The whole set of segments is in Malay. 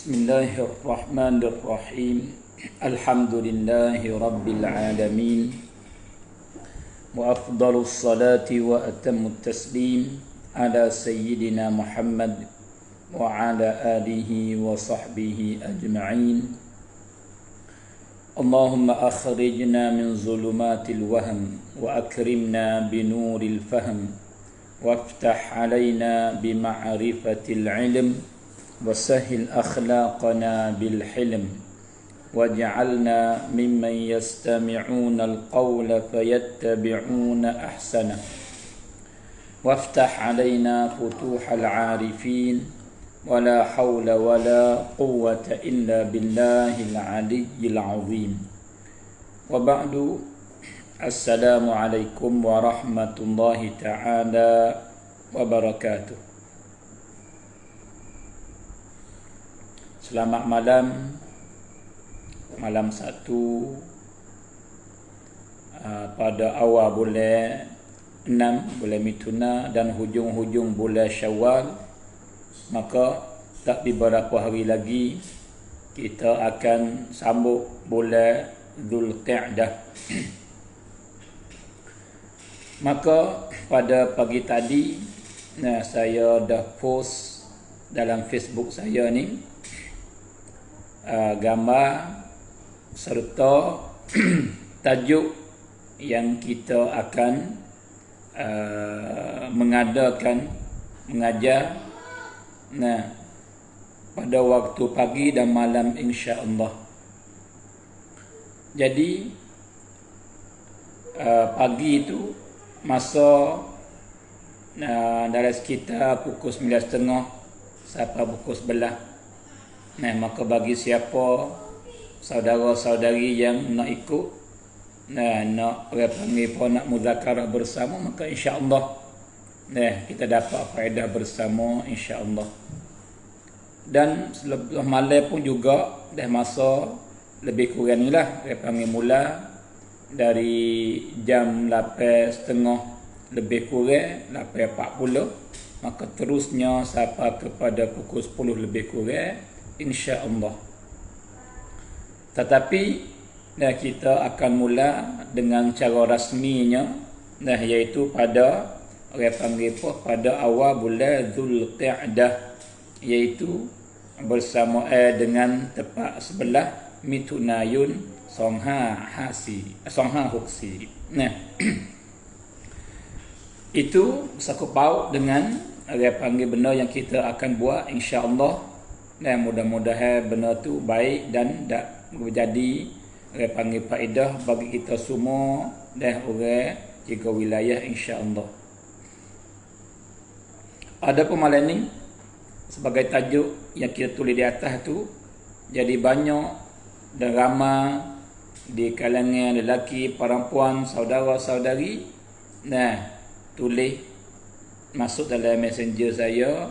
Bismillahirrahmanirrahim. Alhamdulillahi rabbil alamin. Wa afdalus salati wa atammut taslim ala sayyidina Muhammad wa ala alihi wa sahbihi ajma'in. Allahumma akhrijna min zulumatil wahm wa akrimna binuril fahm waftah alaina bima'rifatil ilm وسهل أخلاقنا بالحلم واجعلنا ممن يستمعون القول فيتبعون أحسنه وافتح علينا فتوح العارفين ولا حول ولا قوة إلا بالله العلي العظيم وبعد السلام عليكم ورحمة الله تعالى وبركاته. Selamat malam satu pada awal bulan 6 bulan Mituna dan hujung-hujung bulan Syawal. Maka tak beberapa hari lagi kita akan sambut bulan Zulqa'dah. Maka pada pagi tadi saya dah post dalam Facebook saya ni gambar serta tajuk yang kita akan mengajar pada waktu pagi dan malam insya-Allah. Jadi pagi itu masa dalam sekitar pukul 9.30 sampai pukul 11. Maka bagi siapa saudara-saudari yang nak ikut, nak panggil pun nak muzakarah bersama, maka insya-Allah kita dapat faedah bersama insya-Allah. Dan selepas malam pun juga dah masa lebih kurang ni lah, panggil mula dari jam 8.30 lebih kurang 8.40, maka terusnya sampai kepada pukul 10 lebih kurang insya-Allah. Tetapi kita akan mula dengan cara rasminya, iaitu pada pada awal bulan Zulqa'dah, iaitu bersama dengan tepat sebelah Mitunayun Songha Hoksi. Itu sakut paut dengan benda yang kita akan buat insya-Allah. Mudah-mudahan benda tu baik dan tak menjadi panggil faedah bagi kita semua dan orang tiga wilayah insya-Allah. Ada malam ni sebagai tajuk yang kita tulis di atas tu, jadi banyak dan ramai di kalangan lelaki, perempuan, saudara-saudari tulis masuk dalam messenger saya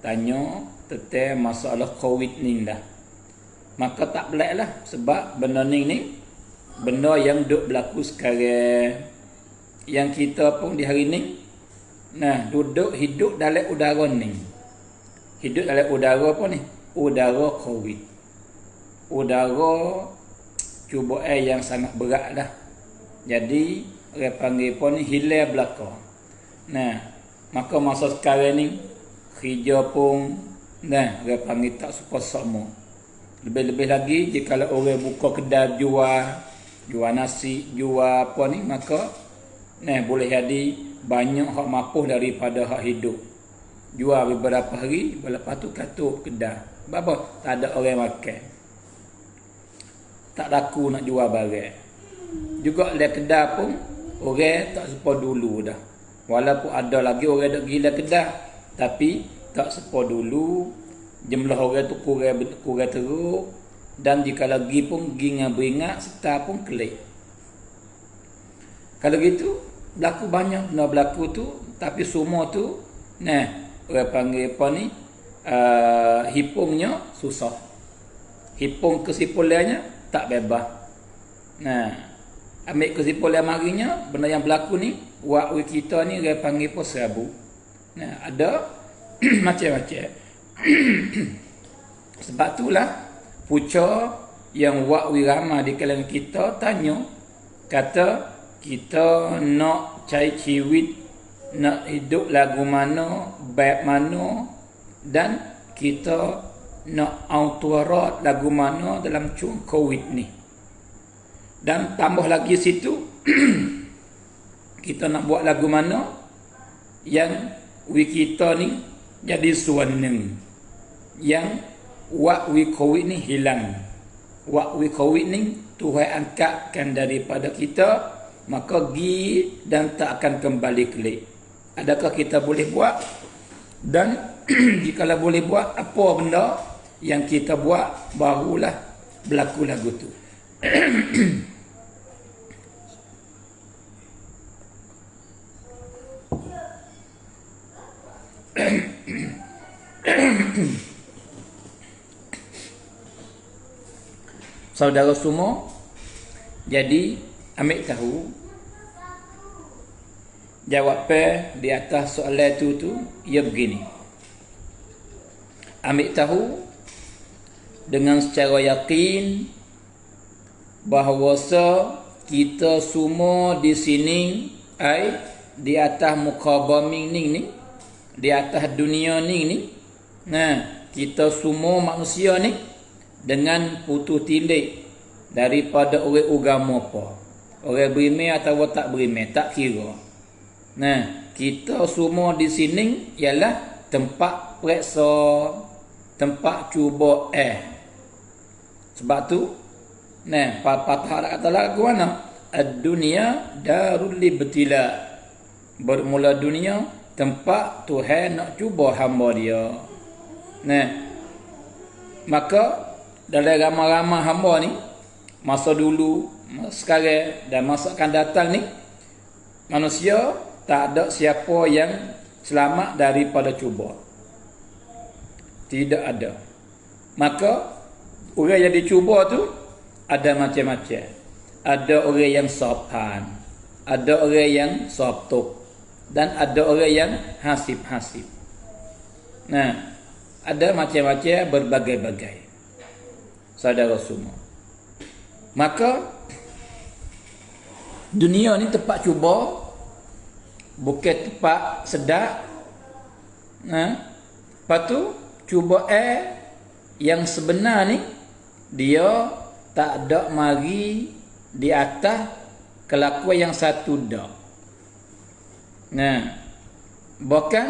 tanya tentang masalah COVID ni dah. Maka tak pelik lah, sebab benda ni benda yang duk berlaku sekarang, yang kita pun di hari ni duduk hidup dalam udara ni. Hidup dalam udara apa ni? Udara COVID. Udara cuba air yang sangat berat lah. Jadi orang panggil pun ni hilang belaka. Maka masa sekarang ni kerja pun orang panggil tak suka sama. Lebih-lebih lagi jika orang buka kedai jual nasi, jual apa ni, maka boleh jadi banyak hak mapuh daripada hak hidup. Jual beberapa hari, lepas tu katup kedai. Apa? Tak ada orang makan. Tak laku nak jual barang. Juga dalam kedai pun orang tak sepa dulu dah. Walaupun ada lagi orang duk gila kedai, tapi tak sepa dulu, jumlah orang tu kurang teruk, dan jika lagi pun gingat beringat serta pun kelik. Kalau gitu berlaku banyak benda berlaku tu, tapi semua tu orang panggil apa ni, hipungnya susah, hipung kesimpulannya tak bebas. Ambil kesimpulan marinya benda yang berlaku ni, waktu kita ni orang panggil apa, serabu. Ada macam-macam. Sebab itulah puca yang wak wirama di kalangan kita tanya, kata kita nak cari ciwit, nak hidup lagu mana, baik mana, dan kita nak autorat lagu mana dalam cung COVID ni. Dan tambah lagi situ kita nak buat lagu mana yang wi kita ni jadi suaneng, yang wak wi COVID ni hilang. Wak wi COVID ni Tuhan angkatkan daripada kita, maka gi dan tak akan kembali kelak. Adakah kita boleh buat? Dan jikalau boleh buat, apa benda yang kita buat, barulah berlaku lagu tu. Saudara semua, jadi ambil tahu jawapan di atas soalan tu ia begini. Ambil tahu dengan secara yakin bahawa kita semua di sini, di atas muka bumi ni, di atas dunia ni, nah, kita semua manusia ni dengan putus tilik daripada orang agama apa, orang beriman atau tak beriman, tak kira. Nah, kita semua di sini ialah tempat periksa, tempat cuba Sebab tu, nah, patah kata lagu mana? Ad-dunya darul ibtila. Bermula dunia tempat Tuhan nak cuba hamba dia. Nah, maka dalam ramai-ramai hamba ni, masa dulu, sekarang dan masa akan datang ni, manusia tak ada siapa yang selamat daripada cuba. Tidak ada. Maka orang yang dicuba tu ada macam-macam. Ada orang yang sopan, ada orang yang soptok, dan ada orang yang hasib-hasib. Nah, ada macam-macam berbagai-bagai. Saudara semua, maka dunia ni tempat cuba, bukan tempat sedap. Lepas tu cuba yang sebenar ni, dia tak ada mari di atas kelakuan yang satu dah. Bahkan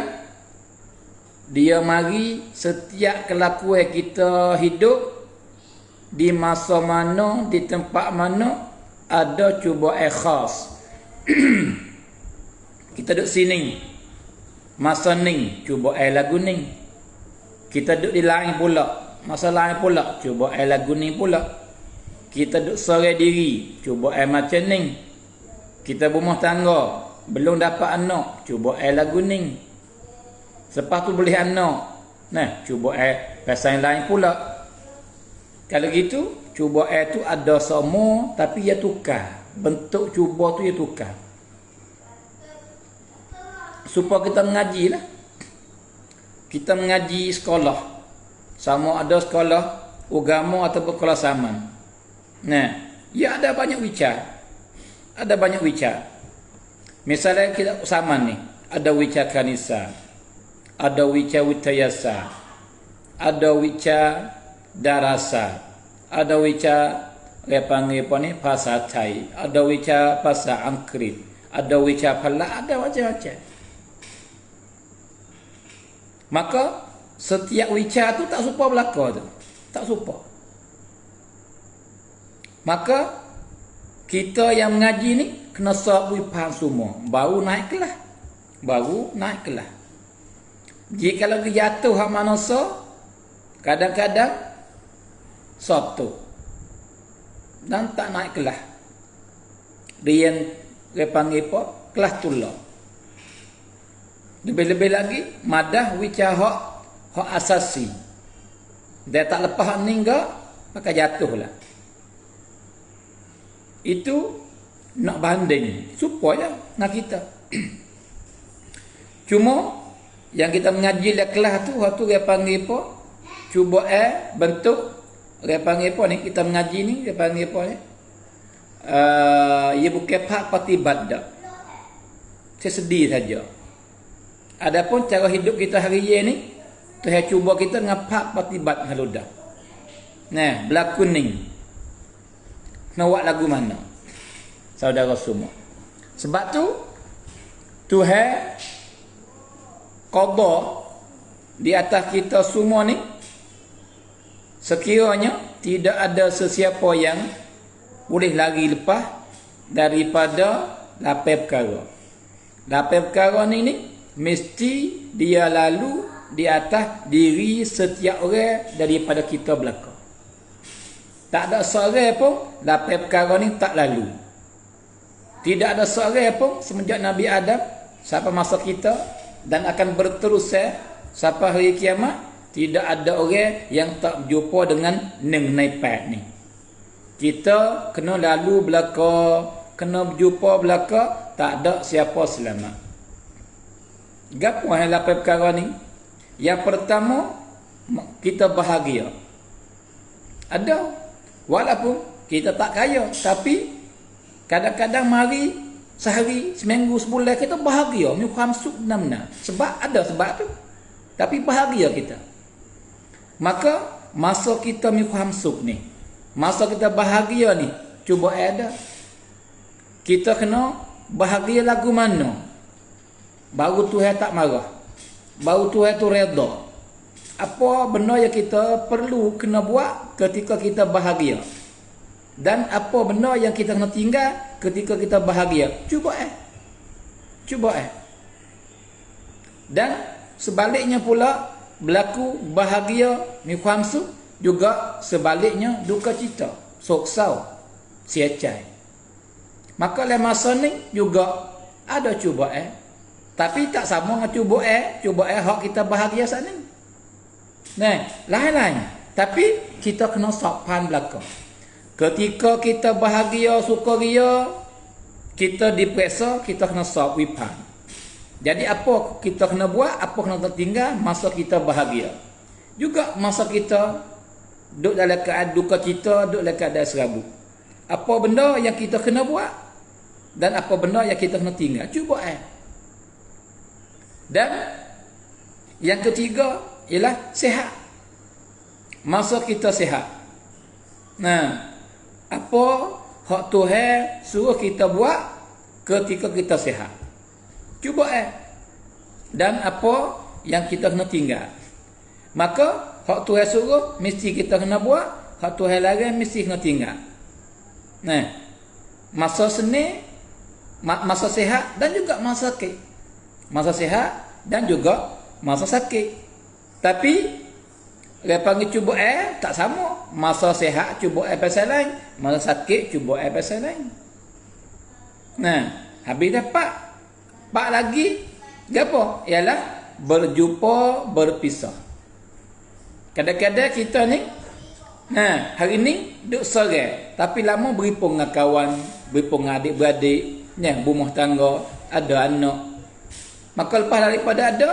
dia mari setiap kelakuan kita hidup di masa mana, di tempat mana ada cuba khas. Kita duduk sini, masa ni cuba lagu ni. Kita duduk di lain pula, masa lain pula cuba lagu ni pula. Kita duduk sore diri, cuba macam ni. Kita berumah tangga, belum dapat anak, cuba lagu ni. Lepas tu boleh anak, nah, cuba pasal yang lain pula. Kalau gitu, cuba tu ada semua, tapi ia tukar. Bentuk cuba tu ia tukar. Supaya kita mengaji lah. Kita mengaji sekolah. Sama ada sekolah agama atau sekolah saman. Nah, ia ada banyak wicar. Ada banyak wicar. Misalnya kita saman ni, ada wicar kanisa, ada wicar witayasa, ada wicar darasa, ada wicar panggil apa ni, bahasa Thai, ada wicar bahasa Angkrit, ada wicar Palak, ada macam-macam. Maka setiap wicar tu tak serupa belaka tu, tak serupa. Maka kita yang mengaji ni kena sabui faham semua, baru naik kelas, baru naik kelas. Jika lagi jatuh hak manusia, kadang-kadang Sabtu dan tak naik kelas. Dia panggil apa? Kelas tulah. Lebih-lebih lagi madah wicar hak asasi. Dia tak lepas ni enggak, maka jatuhlah. Itu nak banding supaya nak kita. Cuma yang kita mengaji dalam kelas tu, waktu dia panggil apa? cuba bentuk dia panggil apa ni, kita mengaji ni dia panggil apa ni, ia bukan hak patibat dak, sesedih saja. Adapun cara hidup kita hari ini Tuhan cuba kita ngapak patibat haludah. Nah, berlaku ni nak buat lagu mana saudara semua. Sebab tu Tuhan qada di atas kita semua ni, sekiranya tidak ada sesiapa yang boleh lari lepas daripada lapai perkara. Lapai perkara ni mesti dia lalu di atas diri setiap orang daripada kita belaka. Tak ada seorang pun lapai perkara ni tak lalu. Tidak ada seorang pun semenjak Nabi Adam sampai masa kita dan akan berterus sampai hari kiamat, tidak ada orang yang tak berjumpa dengan naipat ni. Kita kena lalu belaka, kena berjumpa belaka, tak ada siapa selamat. Gapo yang lapai perkara ni? Yang pertama, kita bahagia. Ada, walaupun kita tak kaya, tapi kadang-kadang mari sehari, seminggu, sebulan kita bahagia, ni khamsuk namna. Sebab ada sebab tu. Tapi bahagia kita. Maka masa kita mi khamsuk ni, masa kita bahagia ni, cuba ada. Kita kena bahagia lagu mana? Baru Tuhan tak marah. Baru Tuhan tu redha. Apa benda yang kita perlu kena buat ketika kita bahagia? Dan apa benda yang kita kena tinggal ketika kita bahagia? Cuba Cuba Dan sebaliknya pula berlaku bahagia ni khamsu, juga sebaliknya duka cita, soksau, siacai. Maka dalam masa ni juga ada cuba tapi tak sama dengan cuba hak kita bahagia saat ni. Nah, lain-lain. Tapi kita kena sopan belakang. Ketika kita bahagia, sukaria, kita diperiksa, kita kena sok wipan. Jadi apa kita kena buat, apa kena tertinggal masa kita bahagia. Juga masa kita duduk dalam keadaan duka cita, duduk dalam keadaan serabut. Apa benda yang kita kena buat dan apa benda yang kita kena tinggal. Cuba Dan yang ketiga ialah sihat. Masa kita sihat. Nah, apa hak Tuhan suruh kita buat ketika kita sihat. Cuba Dan apa yang kita kena tinggal. Maka hak Tuhan suruh mesti kita kena buat, hak Tuhan larang mesti kena tinggal. Nah, masa seni, masa sihat dan juga masa sakit. Masa sihat dan juga masa sakit. Tapi dia panggil cuba tak sama. Masa sihat cuba pasal lain, masa sakit cuba pasal lain. Nah, habis dapat pak lagi gapo? Ialah berjumpa berpisah. Kadang-kadang kita ni hari ni duduk seorang, tapi lama berhimpun dengan kawan, berhimpun dengan adik-beradik, rumah tangga, ada anak. Maka lepas daripada ada,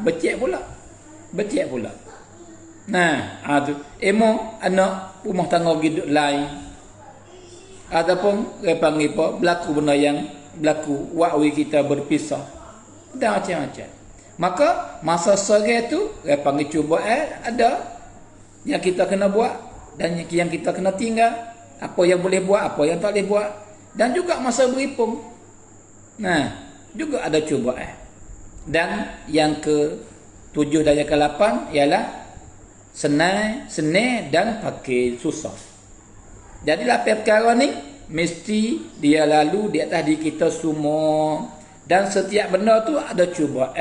becek pula. Tu emo anak rumah tangga hidup lain. Ataupun dia panggil apa, berlaku benda yang berlaku waktu kita berpisah. Dan macam-macam. Maka masa sore tu dia panggil cuba ada yang kita kena buat dan yang kita kena tinggal. Apa yang boleh buat, apa yang tak boleh buat. Dan juga masa berhimpun. Juga ada cuba Dan yang ke-7 dan yang ke-8 ialah senang dan pakai susah. Jadi lapai perkara ni mesti dia lalu di atas diri kita semua. Dan setiap benda tu ada cuba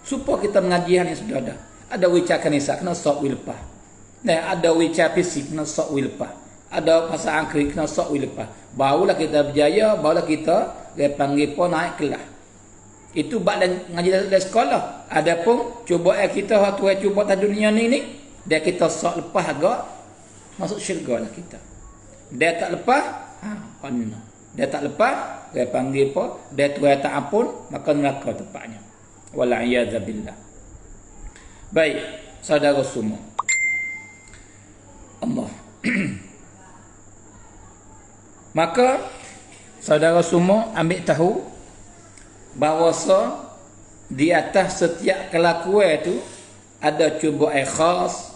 supaya kita mengaji yang sudah ada. Ada wicak kanisa kena sok wi lepas. Ada wicak fisik kena sok wi lepas. Ada pasal angkrik kena sok wi lepas. Barulah kita berjaya, barulah kita dia panggil pun naik kelas. Itu bab dan ngaji dalam sekolah. Adapun cuba kita waktu cuba kat dunia ni dia kita sok lepas agak masuk syurga lah kita. Dia tak lepas, dia tak lepas, dia panggil apa? Dia Tuhan tak ampun, maka neraka tempatnya. Wal a'yadzu billah. Baik, saudara semua. Allah. Maka saudara semua ambil tahu bahawa di atas setiap kelakuan itu ada cubaan khas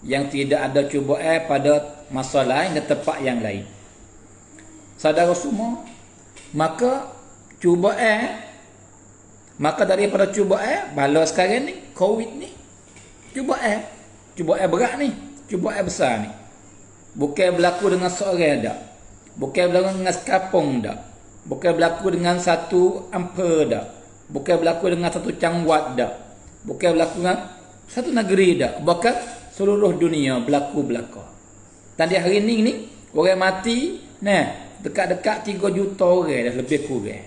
yang tidak ada cubaan pada masa lain dan tempat yang lain. Saudara semua, maka daripada cubaan bala sekarang ni, COVID ni, cubaan berat ni, cubaan besar ni. Bukan berlaku dengan seorang dak. Bukan berlaku dengan sekampung dak. Bukan berlaku dengan satu ampere dak. Bukan berlaku dengan satu cangwat dak. Bukan berlaku dengan satu negeri dak. Bahkan seluruh dunia berlaku. Tadi hari ni orang mati, dekat-dekat 3 juta orang dah lebih kurang.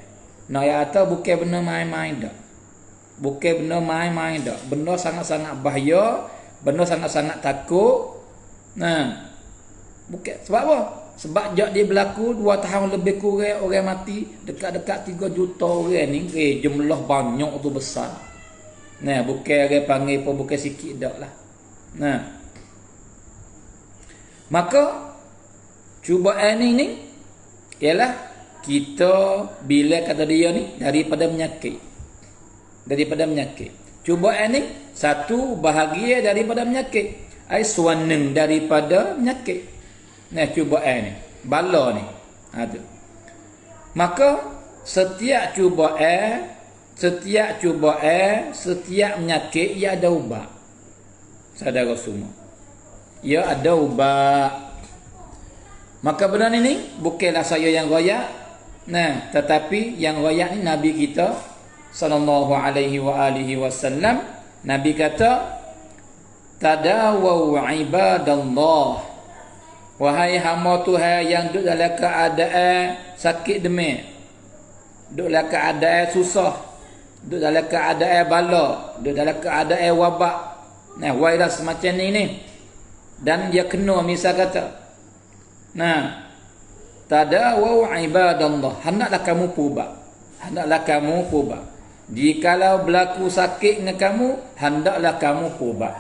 Ya atau bukan benda main-main dak. Bukan benda main-main dak. Benda sangat-sangat bahaya, benda sangat-sangat takut. Bukan sebab apa? Sebab jak dia berlaku 2 tahun lebih kurang orang mati, dekat-dekat 3 juta orang ni, jumlah banyak tu besar. Bukan orang panggil pun bukan sikit dak lah. Maka cubaan ni ialah kita bila kata dia ni daripada penyakit. Cubaan ni satu bahagia daripada penyakit. Ai suaneng daripada penyakit. Cubaan ni, bala ni. Tu. Maka setiap cubaan, setiap penyakit ia ada ubat. Saudara semua. Ia ada ubat. Maka benda ni bukanlah saya yang royak. Tetapi yang royak ni Nabi kita sallallahu alaihi wasallam. Nabi kata, tadawu ibadallah. Wahai hamba Tuhan yang duduk dalam keadaan sakit demam, duduk dalam keadaan susah, duduk dalam keadaan bala, duduk dalam keadaan wabak, virus semacam ni, dan dia kena misal kata, tadawu ibadallah, hendaklah kamu pubat. Jikalau berlaku sakit dengan kamu, hendaklah kamu pubat.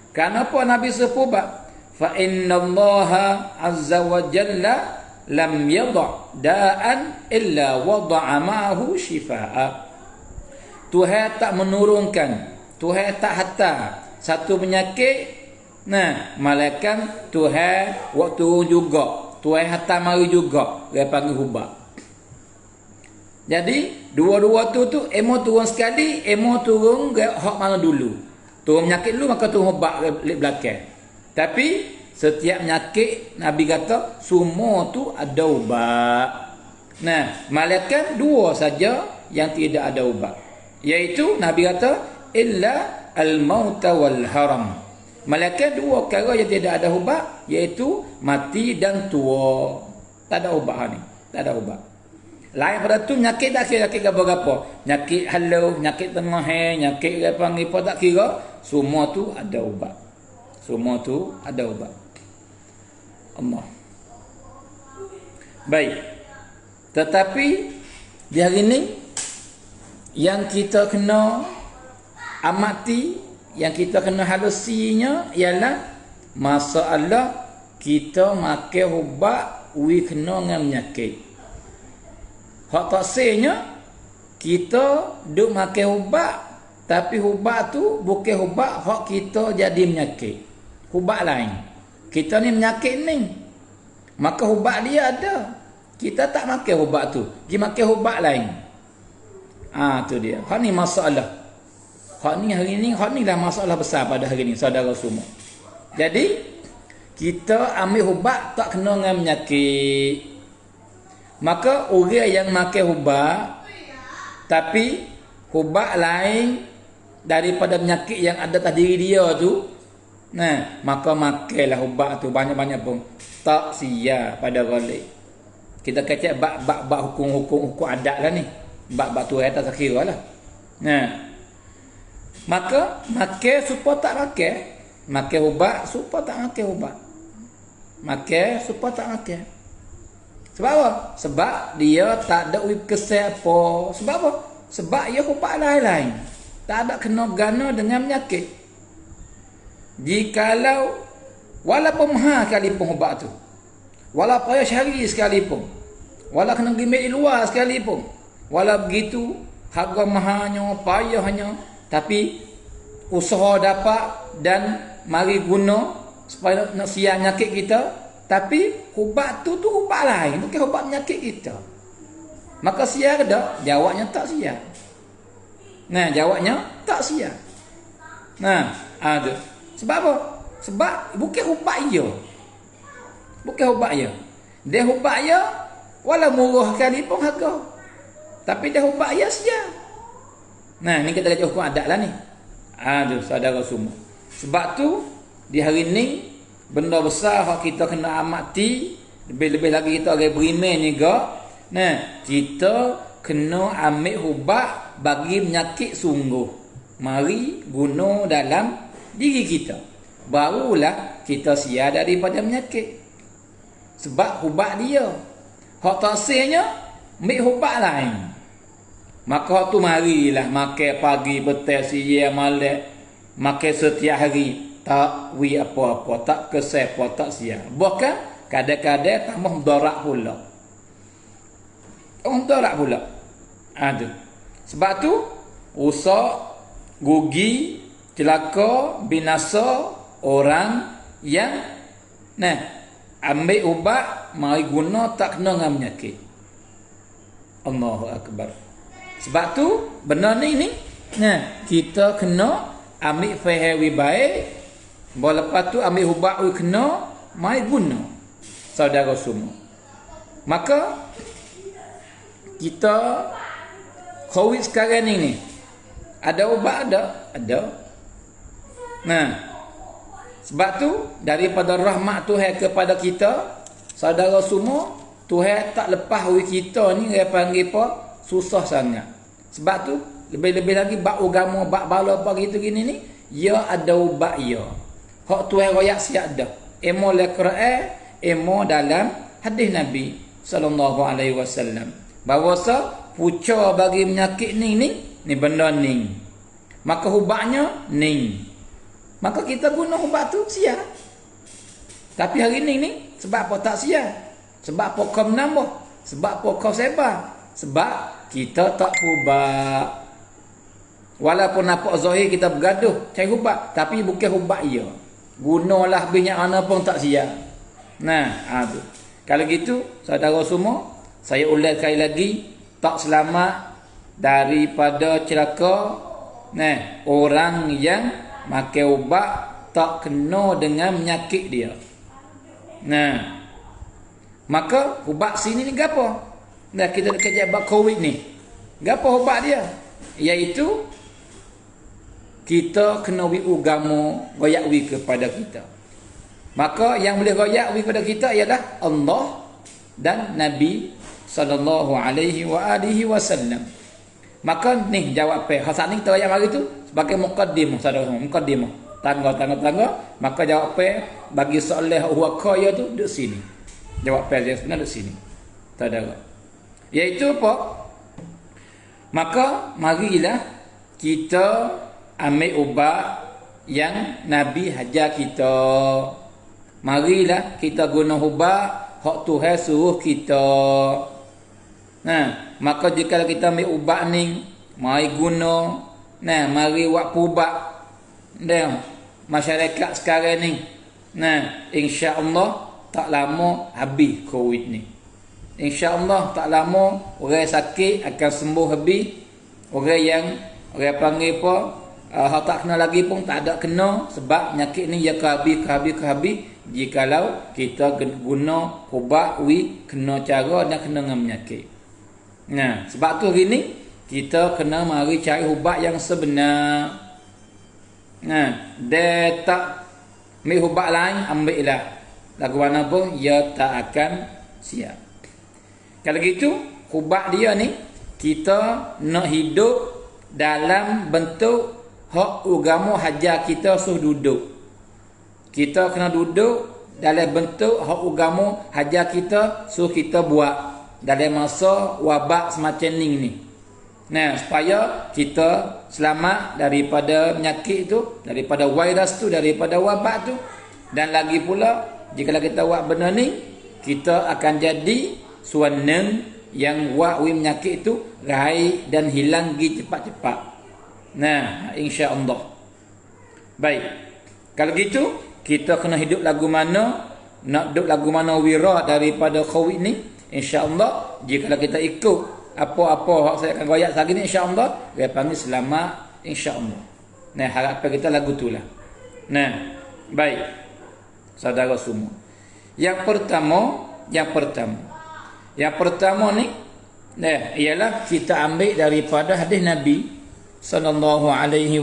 Kenapa Nabi sepubat? Fa innallaha azza wa jalla lam yadha da'an illa wada'a ma'ahu shifaa'a. Tuhan tak menurunkan, Tuhan tak hantar satu penyakit, malaikat Tuhan waktu juga, Tuhan hantar mari juga, dia panggil ubat. Jadi dua-dua tu emo turun sekali, emo turun hak mana dulu. Turun penyakit dulu maka turun ubat belakang. Tapi setiap penyakit Nabi kata semua tu ada ubat. Malaikat 2 saja yang tidak ada ubat. Iaitu Nabi kata illa al-maut wal haram. Malaikat 2 perkara yang tidak ada ubat, iaitu mati dan tua. Tak ada ubat ni. Tak ada ubat. Lain pada tu penyakit tak kira apa-apa. Penyakit halau, penyakit tengah, penyakit apa panggil apa tak kira, semua tu ada ubat. Semua tu ada ubat. Allah. Baik. Tetapi di hari ini yang kita kena amati, yang kita kena halusinya ialah masalah kita makan ubat kena dengan penyakit. Hak taksirnya kita duk makan ubat, tapi ubat tu bukan ubat hak kita jadi penyakit. Ubat lain. Kita ni penyakit ni, maka ubat dia ada. Kita tak makan ubat tu, pergi makan ubat lain. Tu dia. Hak ni masalah. Hak ni hari ni, hak ni lah masalah besar pada hari ni, saudara semua. Jadi kita ambil ubat tak kena dengan penyakit. Maka orang yang makan ubat tapi ubat lain daripada penyakit yang ada pada diri dia tu, maka makanlah ubat tu banyak-banyak pun tak sia pada golek. Kita kecek bab hukum adat lah ni. Bab tu atas kira lah. Maka makan supaya tak makan. Makan ubat supaya tak makan ubat. Makan supaya tak makan. Sebab apa? Sebab dia tak ada kesel apa. Sebab apa? Sebab ia ubat lain-lain. Tak ada kena gana dengan penyakit. Jikalau Walaupun mahal sekalipun ubat tu. Walau payah cari sekalipun. Walau kena pergi ambil di luar sekalipun. Walau begitu, harga mahalnya, payahnya. Tapi usaha dapat dan mari guna supaya nak siap penyakit kita. Tapi ubat tu ubat lain. Bukan ubat penyakit kita. Maka siap ke tak? Jawabnya tak siap. Nah, jawabnya tak siap. Nah, ada. Sebab apa? Sebab bukan ubat dia. Bukan ubat dia. Dia ubat dia walau murah sekalipun harga. Tapi dia ubat dia siap. Nah, ni kita baca hukum adat lah ni. Aduh, saudara semua. Sebab tu di hari ni benda besar yang kita kena amati, lebih-lebih lagi kita orang beriman ni juga. Nah, kita kena ambil ubat bagi penyakit sungguh. Mari guna dalam diri kita. Barulah kita siap daripada penyakit. Sebab ubat dia. Hak taksirnya ambil ubat lain. Maka hak tu marilah makan pagi, petang, siang, malam, makan setiap hari. Tak wi apa-apa, tak keseh apa, tak siap. Bahkan kadang-kadang tambah mudarat pula. Mudarat pula. Ada. Sebab tu rosak, rugi, celaka, binasa orang yang ambil ubat mari guna tak kena dengan penyakit. Allahu akbar. Sebab tu benda ni kita kena ambil faham baik. Lepas tu ambil ubat kena mai guna. Saudara semua. Maka kita COVID sekarang ni ada ubat ada. Nah, sebab tu daripada rahmat Tuhan kepada kita, saudara semua, Tuhan tak lepas kita ni dia panggil apa? Susah sangat. Sebab tu lebih-lebih lagi bab agama, bab bala apa gitu gini ni, ia ada ubat ia. Hak Tuhan royak siap dah. Emo le Quran, emo dalam hadis Nabi sallallahu alaihi wasallam. Bahawa puca bagi penyakit ni benda ni. Maka ubatnya ni. Maka kita guna ubat tu siap. Tapi hari ni sebab apa tak siap? Sebab apa kau menambah? Sebab apa kau sebar? Sebab kita tak ubat. Walaupun nampak zahir kita bergaduh cari ubat, tapi bukan ubat ia. Gunalah banyak mana pun tak siap. Nah, tu. Kalau gitu, saudara semua, saya ulang sekali lagi, tak selamat daripada celaka orang yang makan ubat tak kena dengan penyakit dia. Nah, maka ubat sini ni gapo? Nah, kita kerja bab COVID ni. Gapo ubat dia? Iaitu kita kena wi agama royak wi kepada kita. Maka yang boleh royak wi kepada kita ialah Allah dan Nabi sallallahu alaihi wasallam. Maka ni jawapan. Hasan ni kita royak mari tu sebagai muqaddimah, saudara, muqaddimah. Tangga. Maka jawapan bagi soalan huwa qaya tu duduk sini. Jawapan dia sebenarnya duduk sini. Saudara. Iaitu apa? Maka marilah kita ambil ubat yang Nabi hajar kita. Marilah kita guna ubat hak Tuhan suruh kita. Nah, maka jika kita ambil ubat ni, mari guna. Nah, mari buat ubat. Dan masyarakat sekarang ni, nah, insya-Allah tak lama habis COVID ni. InsyaAllah tak lama orang sakit akan sembuh habis. Orang panggil apa, tak kena lagi pun tak ada kena. Sebab penyakit ni dia kehabis. Jikalau kita guna ubat kena cara dan kena dengan penyakit. Nah, sebab tu hari ni kita kena mari cari ubat yang sebenar. Nah, dia tak ambil ubat lain, ambil lah. Lagu mana pun ia tak akan siap. Kalau gitu, ubat dia ni kita nak hidup dalam bentuk hak agama hajar kita suruh duduk. Kita kena duduk dalam bentuk hak agama hajar kita suruh kita buat dalam masa wabak semacam ni. Nah, supaya kita selamat daripada penyakit tu, daripada virus tu, daripada wabak tu. Dan lagi pula, jika kita buat benda ni, kita akan jadi suaneng yang buat penyakit itu raih dan hilang gi cepat-cepat. Nah, insya-Allah. Baik. Kalau gitu, kita kena hidup lagu mana? Nak hidup lagu mana wira daripada Covid ni? Insya-Allah, jika kita ikut apa-apa hak saya akan royak hari ni, insya-Allah, dia panggil selamat, insya-Allah. Nah, harapan kita lagu tu lah. Nah, baik. Saudara semua. Yang pertama ni, ialah kita ambil daripada hadis Nabi sallallahu alaihi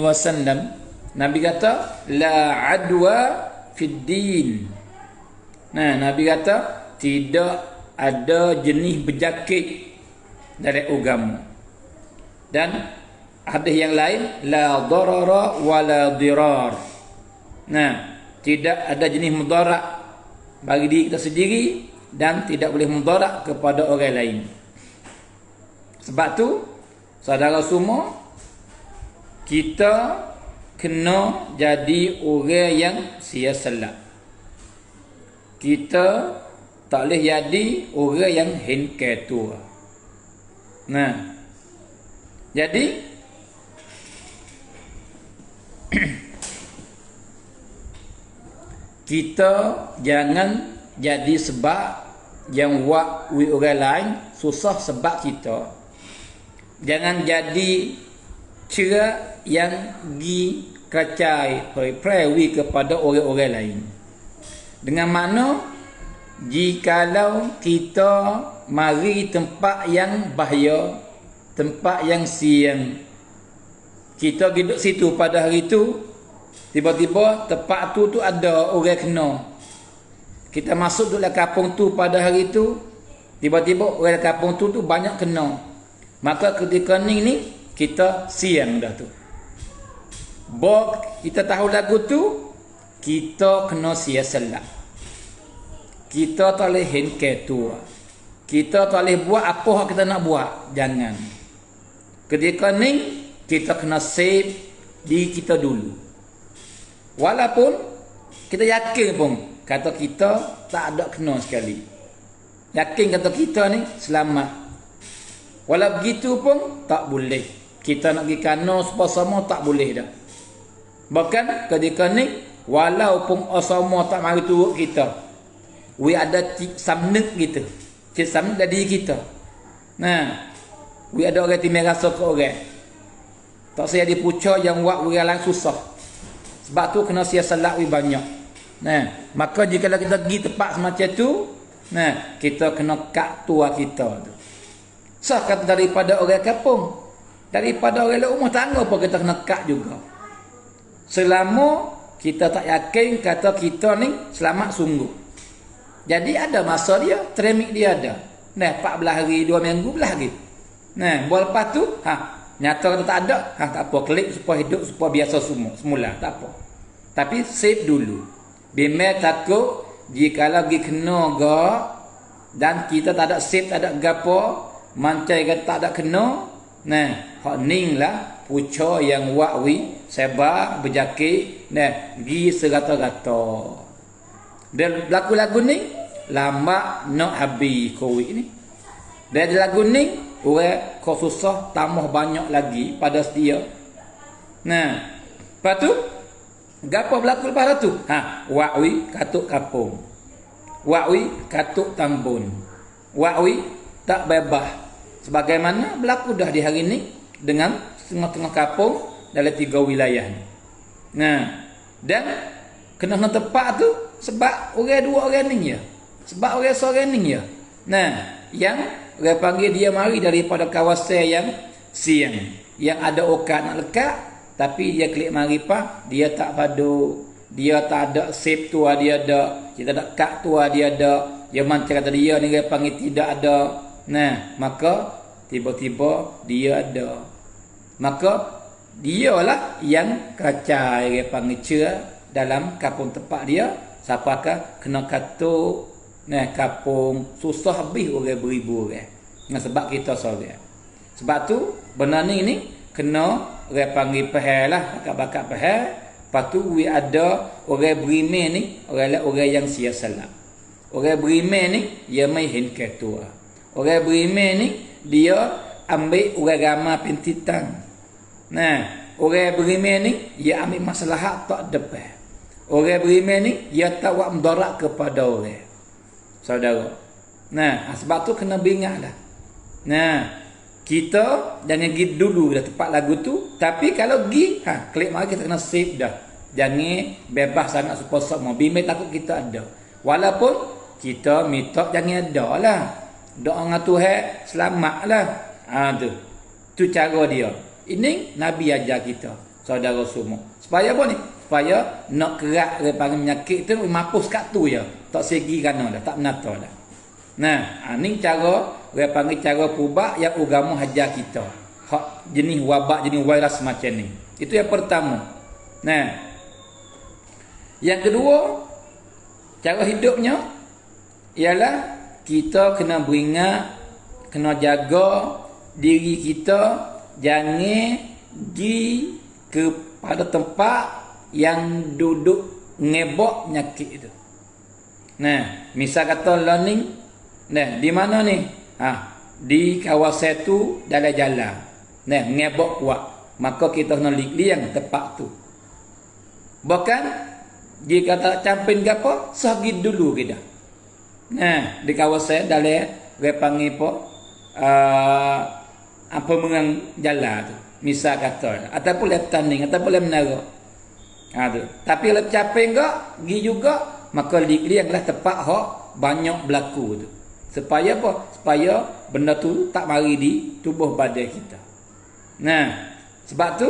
wasallam. Nabi kata, la adwa fid din. Nah, Nabi kata tidak ada jenis berjakit dari agama. Dan hadis yang lain, la darara wa la dirar. Nah, tidak ada jenis mudarat bagi diri kita sendiri dan tidak boleh mudarat kepada orang lain. Sebab tu, saudara semua, kita kena jadi orang yang sia-salat. Kita tak boleh jadi orang yang henkai tua. Nah, jadi kita jangan jadi sebab yang buat orang lain susah sebab kita. Jangan jadi cara yang gi kacai prewi kepada orang-orang lain. Dengan mana jikalau kita mari tempat yang bahaya, tempat yang siang, kita duduk situ pada hari itu, tiba-tiba tempat tu ada orang kena. Kita masuk dalam kampung tu pada hari itu, tiba-tiba orang kampung tu banyak kena. Maka ketika ni kita siang dah tu. Bok kita tahu lagu tu, kita kena sia-salat. Kita tak boleh henkai tua. Kita tak boleh buat apa yang kita nak buat. Jangan. Ketika ni kita kena save diri kita dulu. Walaupun kita yakin pun kata kita tak ada kena sekali. Yakin kata kita ni selamat. Walau begitu pun tak boleh. Kita nak pergi kano sama tak boleh dah. Bahkan ketika ni walaupun asama tak mari turut kita, we ada samnek gitu. Kita samnek dari kita. Nah, we ada orang timai rasa ke orang. Tak saya dipucak yang buat orang lain susah. Sebab tu kena sia-salat we banyak. Nah, maka jika kita pergi tempat semacam tu, nah, kita kena kat tua kita tu. Sah kata daripada orang kampung, daripada orang rumah tangga pun kita kena kat juga. Selama kita tak yakin kata kita ni selamat sungguh. Jadi ada masa dia, tremik dia ada. Nah, 14 hari, 2 minggu belah lagi. Nah, buat lepas tu, nyata kata tak ada, tak apa, klik supaya hidup supaya biasa semula, tak apa. Tapi save dulu. Bimbang takut jika lagi kena gak dan kita tak ada save, tak ada gapo, mancai kata tak ada kena. Nah, hak ning lah puca yang wakwi sebab berjakit, nah, gi serata-rata. Dan lagu-lagu ni lama nak habis Covid ni. Dan lagu ni orang kau susah tambah banyak lagi pada dia. Nah, lepas tu gapo berlaku lepas tu? Wakwi katuk kapung. Wakwi katuk tambun. Wakwi tak bebas. Sebagaimana berlaku dah di hari ni dengan tengah-tengah kampung dalam 3 wilayah ni. Nah, dan kena tempat tu sebab orang 2 orang ni ya. Sebab orang seorang ni ya. Nah, yang orang panggil dia mari daripada kawasan yang siang, yang ada okat nak lekat, tapi dia klik mari dia tak padu, dia tak ada sip tua dia ada, kita tak kak tua dia ada, dia macam kata dia ni dia panggil tidak ada. Nah, maka tiba-tiba dia ada. Maka dialah yang kacai dia panggil cer dalam kampung tempat dia. Siapakah kena katuk, nah, kampung susah habis orang beribu orang. Nah, sebab kita seorang. Sebab tu benda ni kena orang panggil pahal lah, bakat-bakat pahal Lepas tu ada orang beriman ni, orang yang sia salat. Orang beriman ni dia mai henke tua. Orang beriman ni dia ambil orang ramai pentitan. Nah, orang beriman ni dia ambil maslahat tak depan. Orang beriman ni dia tak buat mudarat kepada orang. Saudara. Nah, sebab tu kena beringatlah. Nah, kita jangan pergi dulu dah tempat lagu tu, tapi kalau pergi, klik mari kita kena save dah. Jangan bebas sangat supaya semua. Bimbing takut kita ada. Walaupun kita minta jangan ada lah. Doa dengan Tuhan, selamatlah. Tu. Tu cara dia. Ini Nabi ajar kita, saudara semua. Supaya apa ni? Supaya nak kerak dia panggil penyakit tu, mampus kat tu je. Tak segi kana dah, tak menata dah. Nah, ni cara dia panggil cara pubak yang agama hajar kita. Hak jenis wabak, jenis virus macam ni. Itu yang pertama. Nah, yang kedua, cara hidupnya ialah kita kena beringat, kena jaga diri kita jangan pergi kepada tempat yang duduk ngebok penyakit itu. Nah, misal kata learning, nah, di mana ni? Di kawasan tu dalam jalan. Nah, ngebok kuat. Maka kita kena liang tempat tu. Bahkan jika tak campin ke apa, sahgi dulu kita. Nah, di kawasan dalam dia panggil apa mengang jalan tu. Misal kata ataupun lep tanding ataupun lep menara. Tu. Tapi lep campin ke, pergi juga, maka lianglah tempat hak banyak berlaku tu. Supaya apa? Supaya benda tu tak mari di tubuh badan kita. Nah, sebab tu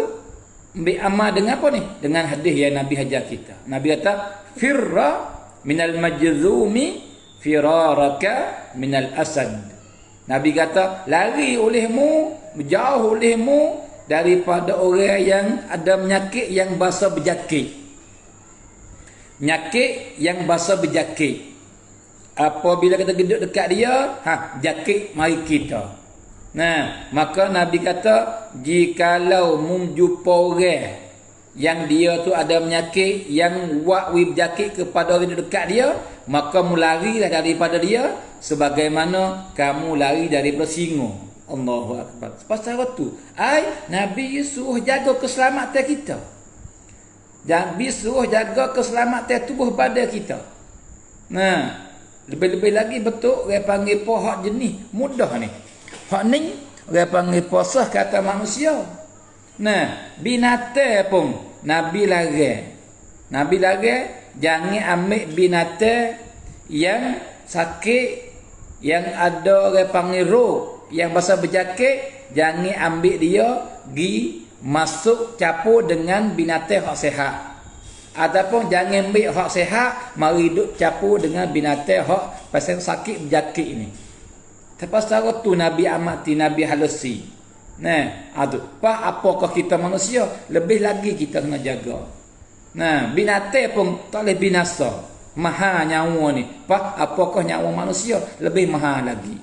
ambil amal dengan apa ni? Dengan hadis yang Nabi ajar kita. Nabi kata, "Firra minal majzumi firaraka minal asad." Nabi kata, lari olehmu, berjauh olehmu daripada orang yang ada penyakit yang bahasa berjakit. Penyakit yang bahasa berjakit. Apabila kita duduk dekat dia, jakit mari kita. Nah, maka Nabi kata, jikalau menjumpa orang yang dia tu ada penyakit yang buat berjakit kepada orang dekat dia, maka mularilah daripada dia sebagaimana kamu lari daripada singa. Allahu akbar. Pasal tu, Nabi suruh jaga keselamatan kita. Nabi suruh jaga keselamatan tubuh badan kita. Nah, lebih-lebih lagi betul dia panggil hak jenis mudah ni. Hak ni dia panggil posah kata manusia. Nah, binatang pun Nabi larang. Nabi larang jangan ambil binatang yang sakit, yang ada dia panggil roh, yang bahasa berjakit, jangan ambil dia pergi masuk campur dengan binatang hak sihat. Ataupun jangan ambil hak sihat mari duk campur dengan binatang hak pasal sakit berjakit ini. Tapi secara tu Nabi amati, Nabi halusi. Nah, apakah kita manusia lebih lagi kita kena jaga. Nah, binatang pun tak boleh binasa. Mahal nyawa ni. Apakah nyawa manusia lebih mahal lagi.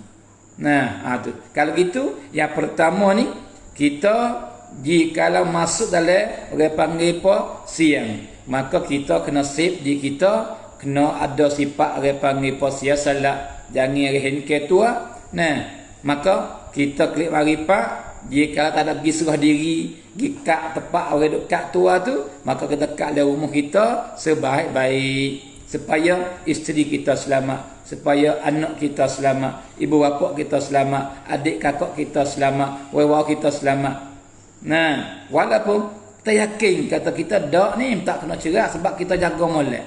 Nah, tu. Kalau gitu, yang pertama ni kita jikalau masuk dalam orang panggil siang, maka kita kena save di kita, kena ada sifat orang panggil sia salat, jangan rehin ke tua. Nah, maka kita klik mari jika tak ada pergi serah diri, pergi kat tempat orang duk kat tua tu, maka kita kat dalam rumah kita sebaik-baik supaya isteri kita selamat, supaya anak kita selamat, ibu bapa kita selamat, adik kakak kita selamat, wawa kita selamat. Nah, walaupun kita yakin kata kita dak ni tak kena cerai sebab kita jaga molek.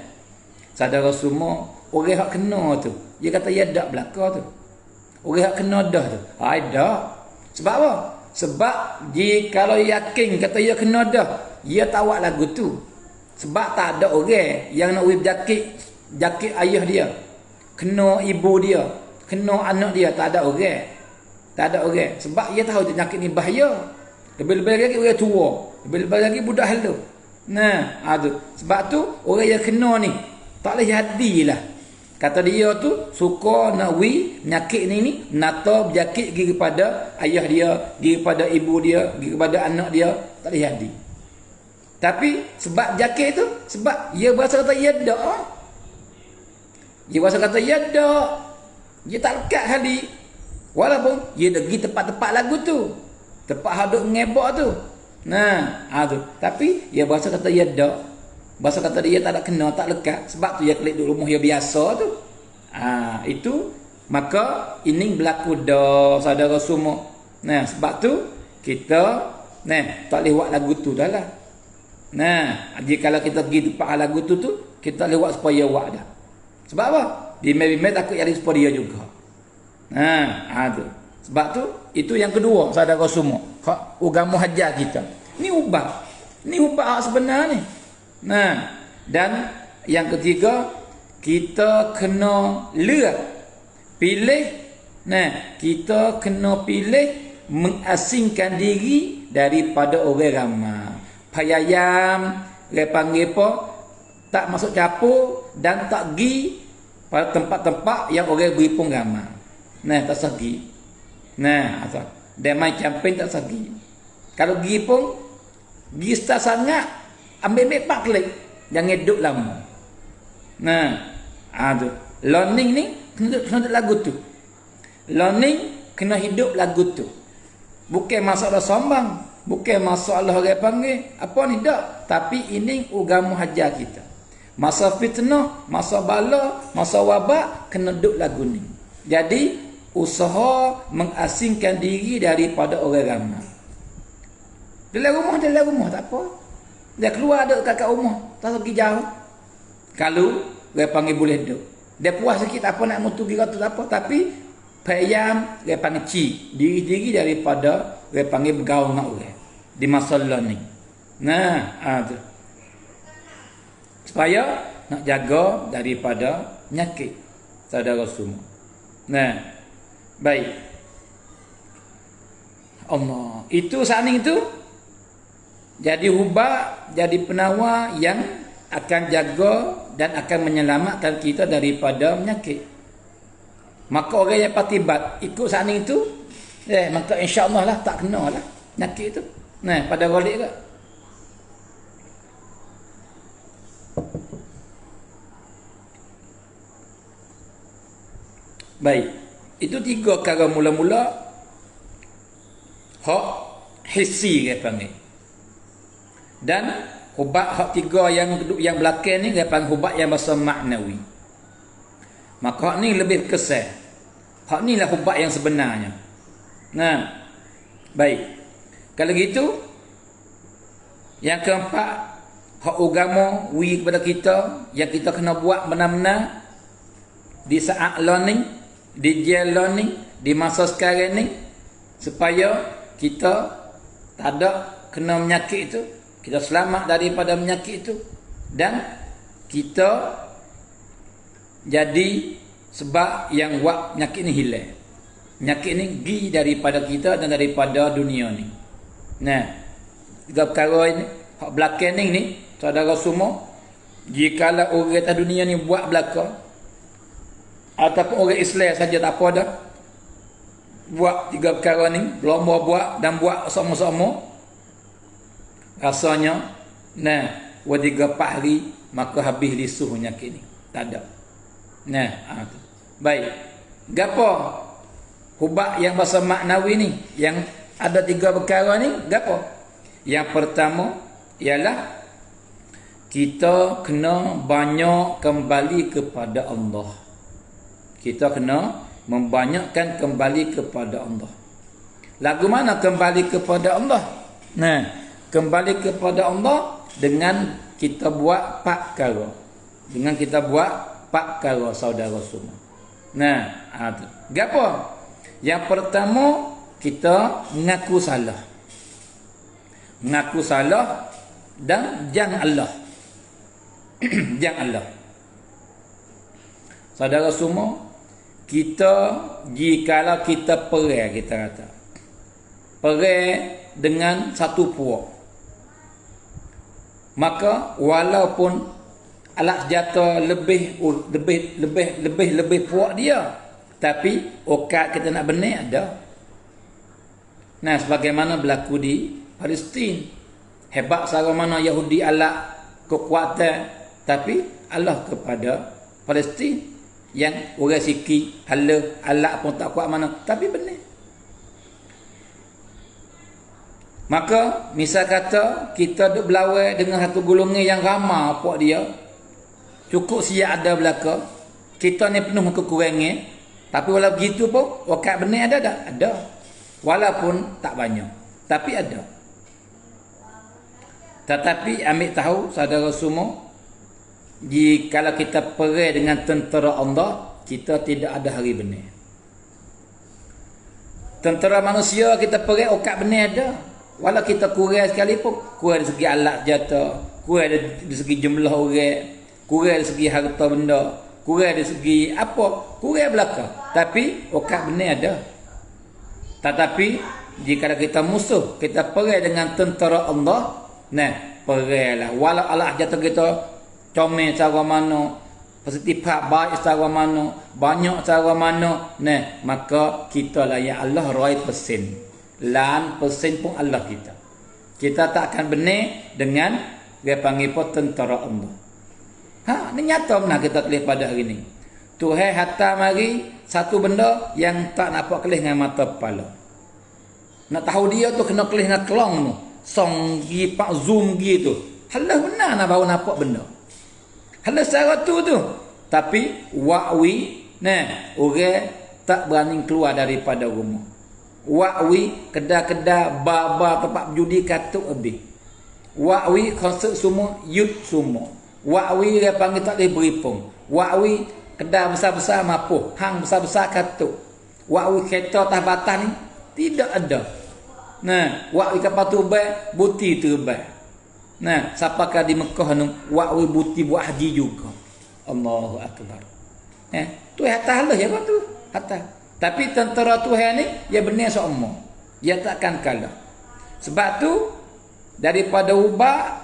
Saudara semua, orang hak kena tu, dia kata ya dak belaka tu. Orang hak kena dah tu. Dak. Sebab apa? Sebab kalau yakin kata dia kena dah, dia tak buat lagu tu. Sebab tak ada orang yang nak jakit ayah dia, kena ibu dia, kena anak dia, tak ada orang. Tak ada orang. Sebab dia tahu penyakit ni bahaya. Lebih-lebih lagi orang tua, lebih-lebih lagi budak halu. Nah, tu. Sebab tu orang yang kena ni tak boleh jadilah. Kata dia tu suka nak penyakit ni nata berjakit pergi kepada ayah dia, pergi kepada ibu dia, pergi kepada anak dia, tak boleh jadi. Tapi sebab jakir tu, sebab dia berasa kata ya dak. Dia berasa kata ya dak. Dia tak lekat kali. Walaupun dia dah pergi tempat-tempat lagu tu. Tempat haduk ngebok tu. Nah, tu. Tapi dia berasa kata ya dak. Berasa kata dia tak ada kena, tak lekat. Sebab tu dia klik duduk rumah dia biasa tu. Itu maka ini berlaku dah saudara semua. Nah, sebab tu kita tak lewat lagu tu dah lah. Nah, kalau kita pergi tempat lagu tu kita lewat supaya awak dah. Sebab apa? Dia mai takut jadi supaya dia juga. Tu. Sebab tu itu yang kedua saudara semua. Hak agama hajar kita. Ni ubah. Ni ubah hak sebenar ni. Dan yang ketiga kita kena pilih. Kita kena pilih mengasingkan diri daripada orang ramai. Payayam panggil apa tak masuk capur dan tak pergi pada tempat-tempat yang orang beri pun ramai. Tak segi. Dia main camping tak segi. Kalau pergi pun pergi start sangat ambil 4 klik jangan duduk lama. Tu. Learning ni kena lagu tu. Learning kena hidup lagu tu. Bukan masalah sombong. Bukan masalah orang panggil apa ni tak. Tapi ini agama hajar kita. Masa fitnah, masa bala, masa wabak kena duduk lagu ni. Jadi usaha mengasingkan diri daripada orang ramai. Dalam rumah tak apa. Dia keluar duduk kat rumah, tak pergi jauh. Kalau orang panggil boleh duduk. Dia puas sikit tak apa nak mutu kira tu tak apa, tapi payam orang panggil diri daripada orang panggil bergaul dengan orang di masa ni. Tu. Supaya nak jaga daripada penyakit saudara semua. Baik. Allah. Itu saning tu jadi hubak, jadi penawar yang akan jaga dan akan menyelamatkan kita daripada penyakit. Maka orang yang patibat ikut saning tu, maka insya-Allah lah tak kena lah penyakit tu. Pada balik ke. Baik. Itu 3 perkara mula-mula hak hissi dia panggil. Dan ubat hak 3 yang belakang ni dia panggil ubat yang bahasa maknawi. Maka hak ni lebih kesan. Hak ni lah ubat yang sebenarnya. Baik. Kalau gitu yang keempat hak agama kepada kita yang kita kena buat benar-benar di saat learning, di jail learning, di masa sekarang ni supaya kita tak ada kena penyakit itu, kita selamat daripada penyakit itu dan kita jadi sebab yang buat penyakit ni hilang. Penyakit ni pergi daripada kita dan daripada dunia ni. 3 perkara ini hak belakang ni saudara semua, jika orang atas dunia ni buat belaka ataupun orang Islam saja tak apa dah buat 3 perkara ni, lomba buat dan buat sama-sama, rasanya 3-4 hari maka habis lisuh penyakit ni, tak ada. Baik. Gapo ubat yang bahasa maknawi ni yang ada 3 perkara ni, gapo? Yang pertama ialah kita kena banyak kembali kepada Allah. Kita kena membanyakkan kembali kepada Allah. Lagu mana kembali kepada Allah? Kembali kepada Allah dengan kita buat 4 perkara. Dengan kita buat 4 perkara saudara semua. Gapo? Yang pertama kita mengaku salah. Mengaku salah dan jangan Allah. Jangan Allah. Saudara semua, kita jikalau kita perai, kita kata perai dengan satu puak, maka walaupun alat senjata lebih puak dia, tapi okat kita nak benih ada. Sebagaimana berlaku di Palestin. Hebat sara mana Yahudi Allah kekuatan, tapi Allah kepada Palestin yang orang sikit Allah pun tak kuat mana, tapi benar. Maka misal kata kita duk berlawan dengan satu golongan yang ramai apa dia, cukup siap ada belaka, kita ni penuh kekurangan, tapi walau begitu pun wakat benar ada tak? Ada. Walaupun tak banyak, tapi ada. Tetapi ambil tahu saudara semua, kalau kita perang dengan tentera Allah, kita tidak ada hari benar. Tentera manusia kita perang wakat benar ada. Walau kita kurang sekalipun, kurang dari segi alat senjata, kurang dari segi jumlah orang, kurang dari segi harta benda, kurang dari segi apa, kurang belaka. Tapi wakat benar ada. Tetapi jika kita musuh, kita perang dengan tentera Allah, nah peranglah. Walau Allah jatuh kita comel cara mana, positifat baik cara mana, banyak cara mana, nah maka kita lah yang Allah 100%. Lan persen pun Allah kita. Kita tak akan benar dengan dia panggil pun tentera Allah. Ini nyata benar kita tulis pada hari ini. Tuhan hatta mari satu benda yang tak nampak kelih dengan mata kepala. Nak tahu dia tu kena kelih dengan kelong tu. Song gi pak zoom gi tu. Halah benar nak baru nampak benda. Halah secara tu. Tapi wa'wi orang tak berani keluar daripada rumah. Wa'wi kedai-kedai bar-bar tempat judi katuk habis. Wa'wi konsert semua youth semua. Wa'wi dia panggil tak boleh beripung. Wa'wi kedai besar-besar mampu, hang besar-besar katuk. Wa'wi kereta atas batas ni tidak ada. Nah, wa'wi kapal tubai buti terbang. Nah, siapakah di Mekah ni wa'wi buti buat haji juga. Allahu akbar. Tu hatta Allah ya tu. Hatta. Tapi tentera Tuhan ni dia benar seumur. Dia takkan kalah. Sebab tu daripada ubah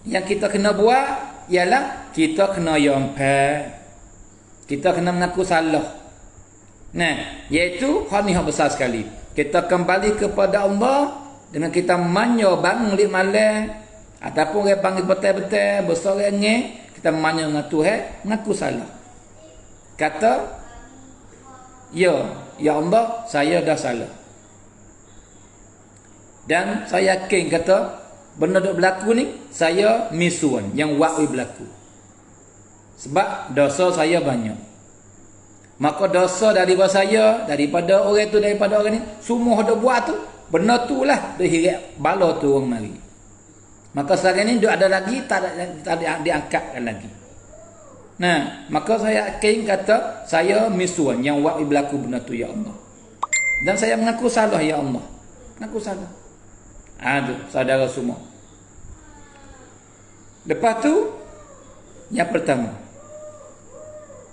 yang kita kena buat ialah kita kena yompa. Kita kena mengaku salah. Nah, iaitu hal ni besar sekali. Kita kembali kepada Allah dengan kita manyo bangun lik malam ataupun dia panggil betul-betul bersorangnya, kita manyo dengan Tuhan, mengaku salah. Kata ya Allah, saya dah salah. Dan saya yakin kata benda duk berlaku ni saya misuan yang wa'wi berlaku. Sebab dosa saya banyak. Maka dosa daripada saya, daripada orang tu, daripada orang ni, semua dah buat tu, benda tu lah dia hirat bala tu orang mari. Maka sekarang ni duk ada lagi tak diangkatkan lagi. Nah, maka saya yakin kata saya misuan yang wa'wi berlaku benda tu ya Allah. Dan saya mengaku salah ya Allah. Mengaku salah. Tu saudara semua. Lepas tu yang pertama.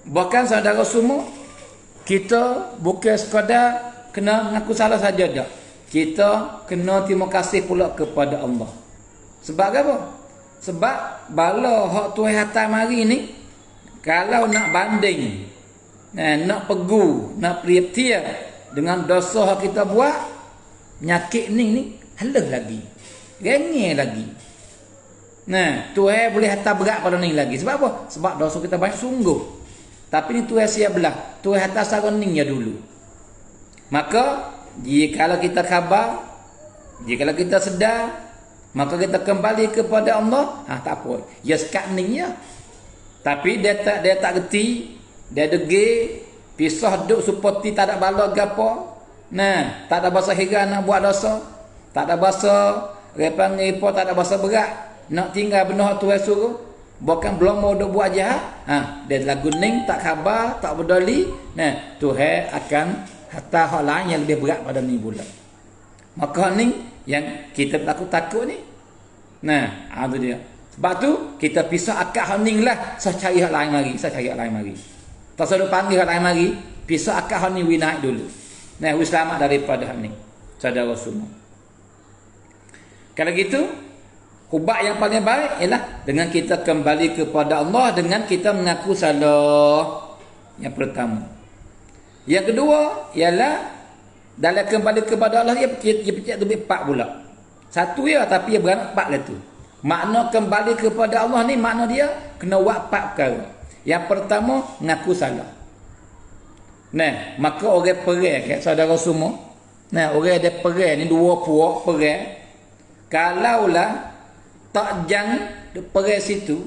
Bahkan saudara semua, kita bukan sekadar kena mengaku salah saja dak. Kita kena terima kasih pula kepada Allah. Sebab apa? Sebab bala hak Tuhan hantar mari ni, kalau nak banding, nak pegu, nak prihatin dengan dosa yang kita buat, penyakit ni halah lagi. Rengeh lagi. Nah, Tuhan boleh hantar berat pada ni lagi. Sebab apa? Sebab dosa kita banyak sungguh. Tapi ni Tuhan siap belah. Tuhan hantar saruningnya dulu. Maka, jika kita khabar, jika kita sedar, maka kita kembali kepada Allah, tak apa. Ya sekat ni ya. Tapi dia tak reti, dia degil, pisah duk seperti tak ada bala gapo. Nah, tak ada bahasa heran nak buat dosa, tak ada bahasa repang apa, tak ada bahasa berat nak tinggal benar Tuhan suruh. Bukan belum mau duk buat jahat, dia lagu ning tak khabar, tak peduli. Nah, Tuhan akan hantar hal lain yang lebih berat pada ni pula. Maka ni yang kita takut ni. Nah, tu dia. Sebab tu kita pisah akak hening lah. Saya cari hal lain lagi. Tak saya panggil hal lain lagi. Pisah akak hening we naik dulu. Nah, we selamat daripada hening. Saudara semua. Kalau gitu, ubat yang paling baik ialah dengan kita kembali kepada Allah, dengan kita mengaku salah. Yang pertama. Yang kedua ialah dalam kembali kepada Allah dia pecah tu 4 pula. Satu ya, tapi ia beranak 4 lah tu. Makna kembali kepada Allah ni, makna dia kena buat 4 perkara. Yang pertama, ngaku salah. Nah, maka orang perai kan saudara semua. Nah, orang ada perai ni, 2 puak perai. Kalaulah tak jang perai situ.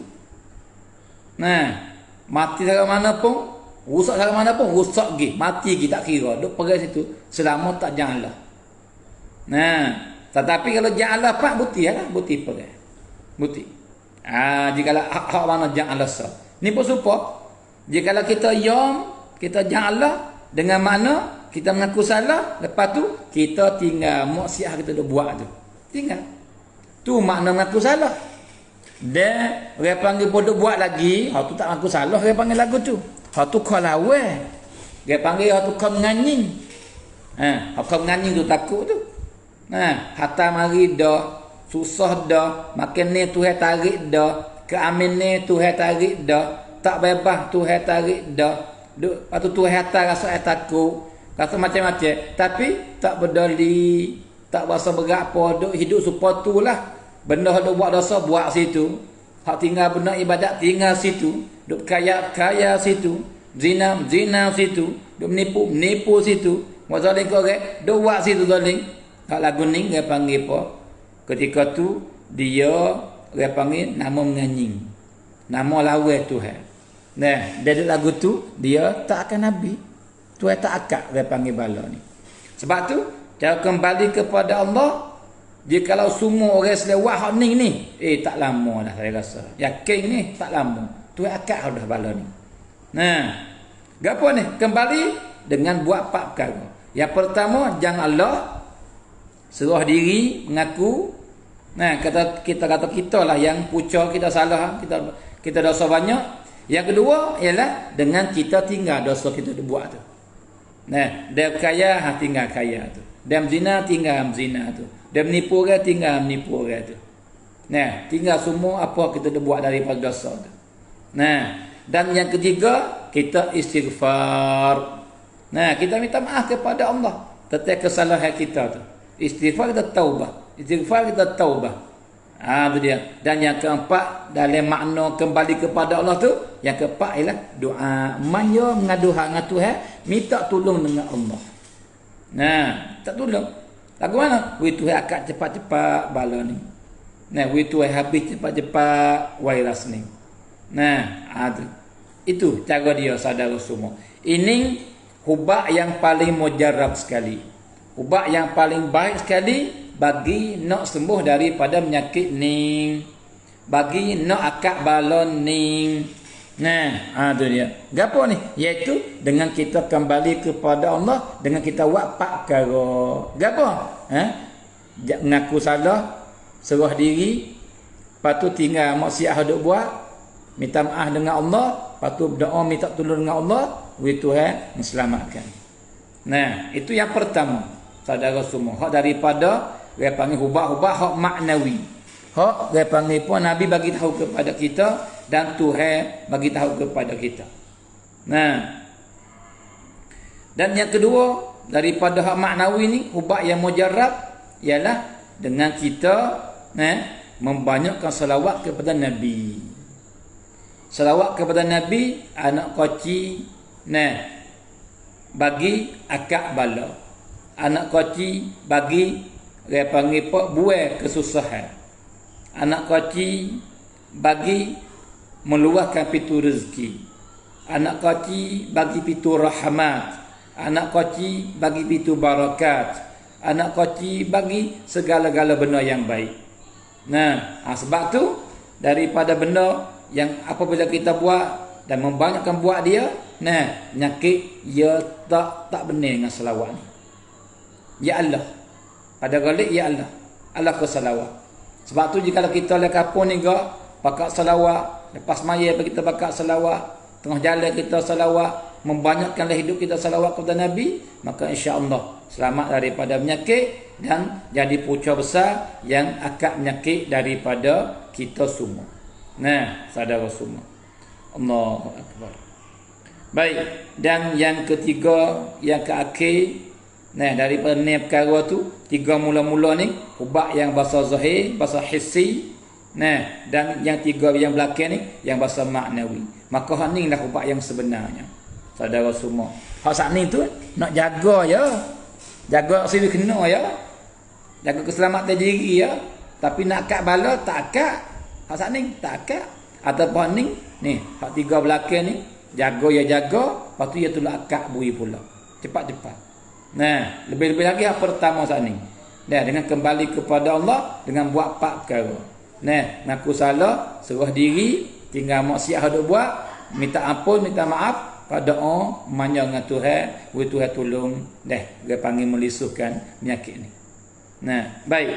Nah, mati dari mana pun, rusak dari mana pun, rusak pergi, mati pergi, tak kira. Duk perai situ selama tak jang Allah. Nah, tetapi kalau jang Allah pak bukti lah, bukti perai. Bukti. Jika hak mana jang Allah sah. Ni pun supaya jika kita kita jang Allah dengan makna kita mengaku salah, lepas tu kita tinggal maksiat kita dah buat tu. Tinggal. Tu makna mengaku salah. Dan orang panggil bodoh buat lagi, hak tu tak mengaku salah, orang panggil lagu tu. Hak tu kau lawa. Dia panggil hak tu kau menganying. Hak kau menganying tu takut tu. Hatta mari dah, susah dah, makin ni Tuhan tarik dah, keamin ni Tuhan tarik dah, tak bebas Tuhan tarik dah. Lepas tu Tuhan rasa takut, rasa macam-macam, tapi tak berdali, tak rasa berat apa, duk hidup supaya tu lah. Benda duk buat dosa buat situ, hak tinggal benda ibadat tinggal situ, duk kaya situ, zina situ, duk menipu situ, buat zalim ke orang, duk buat situ zalim. Hak lagu ni dia panggil apa? Ketika tu dia panggil nama menganying, nama lawan Tuhan. Nah, dari lagu tu dia tak akan nabi. Tuhan tak akak dia panggil bala ni. Sebab tu cara kembali kepada Allah, jikalau semua orang selewat hak ni tak lama dah saya rasa. Yakin ni tak lama. Tuhan akak dah bala ni. Nah, gapo ni? Kembali dengan buat 4 perkara. Yang pertama, jangan Allah, serah diri, mengaku. Nah, kita lah yang pucuk, kita salah, kita dosa banyak. Yang kedua ialah dengan kita tinggal dosa kita buat tu. Nah, dia kaya tinggal kaya tu. Dia zina tinggal zina tu. Dia menipu orang tinggal menipu orang tu. Nah, tinggal semua apa kita buat daripada dosa tu. Nah, dan yang ketiga kita istighfar. Nah, kita minta maaf kepada Allah tentang kesalahan kita tu. Istighfar kita taubah. Istighfar kita taubah. Tu dia. Dan yang keempat dalam makna kembali kepada Allah tu, yang keempat ialah doa. Manja mengadu hak dengan Tuhan, minta tolong dengan Allah. Nah, tak tolong. Lagu mana? Wi Tuhan akak cepat-cepat bala ni. Nah, wi Tuhan habis cepat-cepat virus ni. Nah, itu cara dia saudara semua. Ini hubak yang paling mujarab sekali. Hubak yang paling baik sekali bagi nak sembuh daripada penyakit ni, bagi nak akak balon ni. Nah, tu dia. Gapo ni? Iaitu dengan kita kembali kepada Allah, dengan kita buat 4 perkara. Gapo? Mengaku salah, serah diri, lepas tu tinggal maksiat hendak buat, minta maaf dengan Allah, lepas tu berdoa minta tolong dengan Allah, Tuhan menyelamatkan. Nah, itu yang pertama. Saudara semua, hak daripada dia panggil hubah-hubah hak maknawi. Hak dia panggil pun Nabi bagi tahu kepada kita dan Tuhan bagi tahu kepada kita. Nah, dan yang kedua daripada hak maknawi ni, hubah yang mujarrab ialah dengan kita membanyakkan selawat kepada Nabi. Selawat kepada Nabi, anak koci bagi akak bala. Anak koci bagi dia panggil buai kesusahan. Anak koci bagi meluahkan pintu rezeki. Anak koci bagi pintu rahmat. Anak koci bagi pintu barakat. Anak koci bagi segala-gala benda yang baik. Nah, sebab tu daripada benda yang apabila kita buat dan membanyakkan buat dia, penyakit ia tak benar dengan selawat ni. Ya Allah. Pada galik ya Allah. Allah ke salawat. Sebab tu jika kita le kapun ni gak pakai salawat, lepas maya kita pakai salawat, tengah jalan kita salawat, membanyakkanlah hidup kita salawat kepada Nabi, maka insya-Allah selamat daripada penyakit dan jadi punca besar yang akan penyakit daripada kita semua. Nah, saudara semua. Allahu akbar. Baik, dan yang ketiga, yang keakhir Nah, daripada ni perkara tu, tiga mula-mula ni ubat yang bahasa zahir, bahasa hissi. Nah, dan yang tiga yang belakang ni yang bahasa maknawi. Maka hak ni lah ubat yang sebenarnya. Saudara semua. Hak sat ni tu nak jaga ya. Jaga sini kena ya. Jaga keselamatan diri ya. Tapi nak akad bala tak akad. Hak sat ni tak akad. Ataupun ni hak tiga belakang ni jaga ya jaga, lepas tu ya tolak akad bui pula. Cepat-cepat. Nah, lebih-lebih lagi hak pertama saat ni. Nah, dengan kembali kepada Allah dengan buat 4 perkara. Nah, ngaku salah, serah diri, tinggal maksiat hak buat, minta ampun, minta maaf, pada doa, manja dengan Tuhan, beri Tuhan tolong, dia panggil melisuhkan penyakit ni. Nah, baik.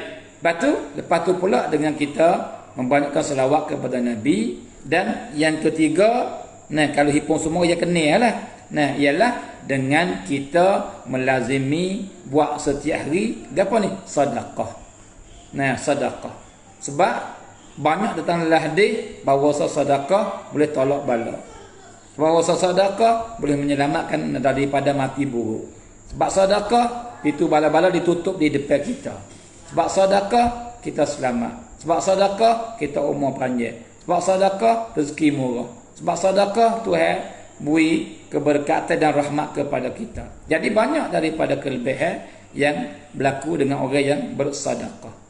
Lepas tu pula dengan kita membanyakkan selawat kepada Nabi, dan yang ketiga, nah kalau himpun semua ya kena lah. Nah, ialah dengan kita melazimi buat setiap hari apa ni? Sedekah. Nah, sedekah. Sebab banyak datang dalam hadis bahawa sedekah boleh tolak bala. Bahawa sedekah boleh menyelamatkan daripada mati buruk. Sebab sedekah itu bala-bala ditutup di depan kita. Sebab sedekah kita selamat. Sebab sedekah kita umur panjang. Sebab sedekah rezeki murah. Sebab sedekah Tuhan beri keberkatan dan rahmat kepada kita. Jadi banyak daripada kelebihan yang berlaku dengan orang yang bersedekah.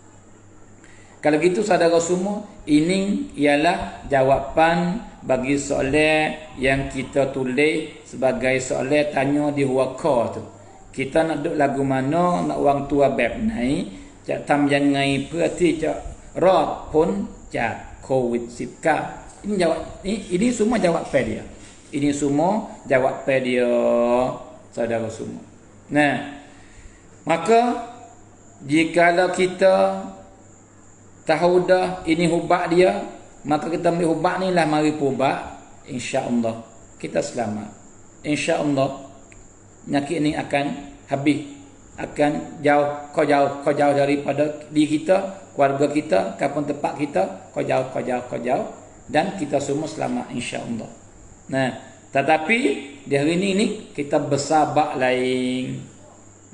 Kalau gitu saudara semua, ini ialah jawapan bagi soalan yang kita tulis sebagai soalan tanya di huaka tu. Kita nak duk lagu mana, nak orang tua bab nai, cak tam yang ngai perhati cak rot pun cak COVID-19. Ini semua jawapan dia. Ini semua jawapan dia, saudara semua. Nah, maka jikalau kita tahu dah ini ubat dia, maka kita ambil ubat ni lah, mari ubat, insya-Allah kita selamat. Insya-Allah penyakit ni akan habis, akan kau jauh daripada diri kita, keluarga kita, kampung tempat kita, kau jauh, dan kita semua selamat insya-Allah. Nah, tetapi di hari ini kita bersabar lain.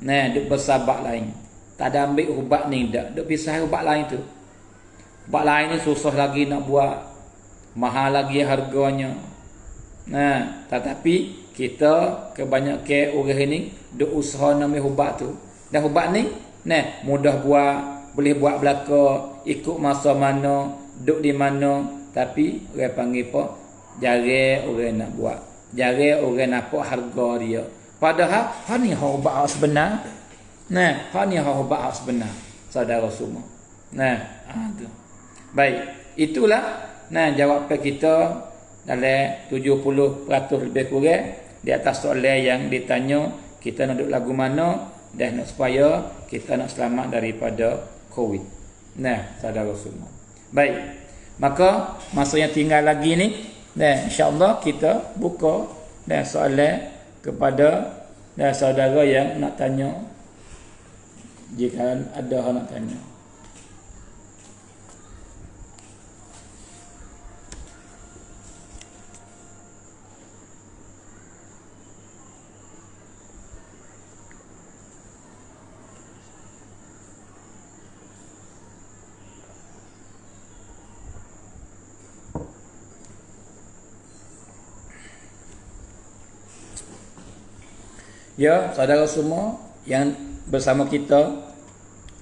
Nah, duk bersabar lain. Tak ada ambil ubat ni dak, duk pisah ubat lain tu. Ubat lain ni susah lagi nak buat, mahal lagi harganya. Nah, tetapi kita kebanyakan orang ini duk usaha nak ambil ubat tu. Dan ubat ni, nah, mudah buat, boleh buat belaka, ikut masa mana, duk di mana, tapi orang panggil apa? Jarang orang nak buat. Jarang orang nampak harga dia. Padahal hak ni hak ubat sebenar. Nah, hak ni hak ubat sebenar, saudara semua. Nah, tu. Baik, itulah jawapan kita dalam 70% lebih kurang di atas soalan yang ditanya, kita nak duduk lagu mana dan nak supaya kita nak selamat daripada COVID. Nah, saudara semua. Baik, maka masa yang tinggal lagi ni, insya-Allah kita buka soalan kepada saudara yang nak tanya, jika ada yang nak tanya. Ya, saudara semua yang bersama kita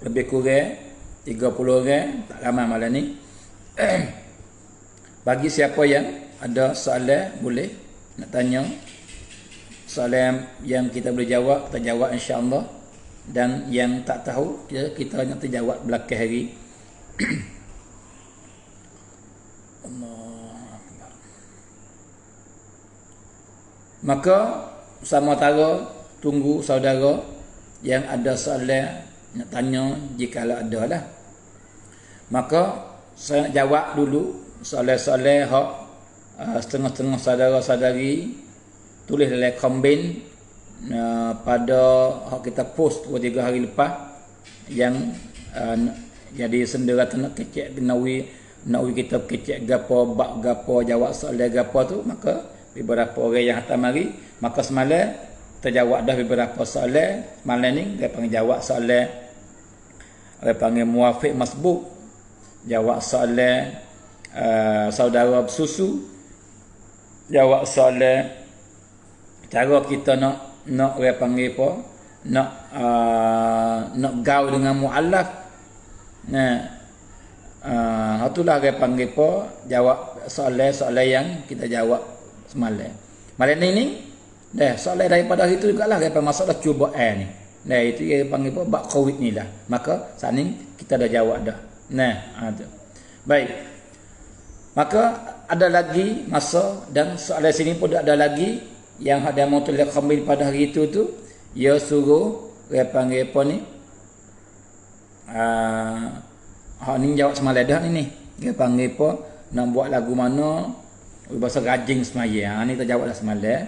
lebih kurang 30 orang, tak ramai malam ni. Bagi siapa yang ada soalan boleh nak tanya. Soalan yang kita boleh jawab, kita jawab insya-Allah. Dan yang tak tahu, kita nak terjawab belakang hari. Maka sama tara tunggu saudara yang ada soalan nak tanya, jikalau ada lah. Maka saya nak jawab dulu soalan-soalan hak setengah-setengah saudara-saudari tulis dalam komen pada hak kita post 2-3 hari lepas yang jadi sendera nak kecek nawi kita kecek gapo bab gapo jawab soalan gapo tu. Maka beberapa orang yang hantar mari, maka semalam terjawab dah beberapa soalan malam ni. Dia panggil jawab soalan, dia panggil muwafiq masbuk, jawab soalan saudara bersusu, jawab soalan cara kita nak dia panggil apa, nak gaul dengan muallaf. Itulah dia panggil apa, jawab soalan yang kita jawab semalam. Malam ni dah soalan daripada hari tu jugalah dia panggil masalah cubaan ni. Nah itu dia panggil apa, bab covid ni lah. Maka saat ni kita dah jawab dah. Tu. Baik. Maka ada lagi masa dan soalan sini pun ada lagi yang ada mutul khamil pada hari itu tu, dia suruh dia panggil apa ni? Ni jawab semalam dah ni. Dia panggil apa? Nak buat lagu mana? Bahasa rajing semaya. Ni kita jawab dah semalam.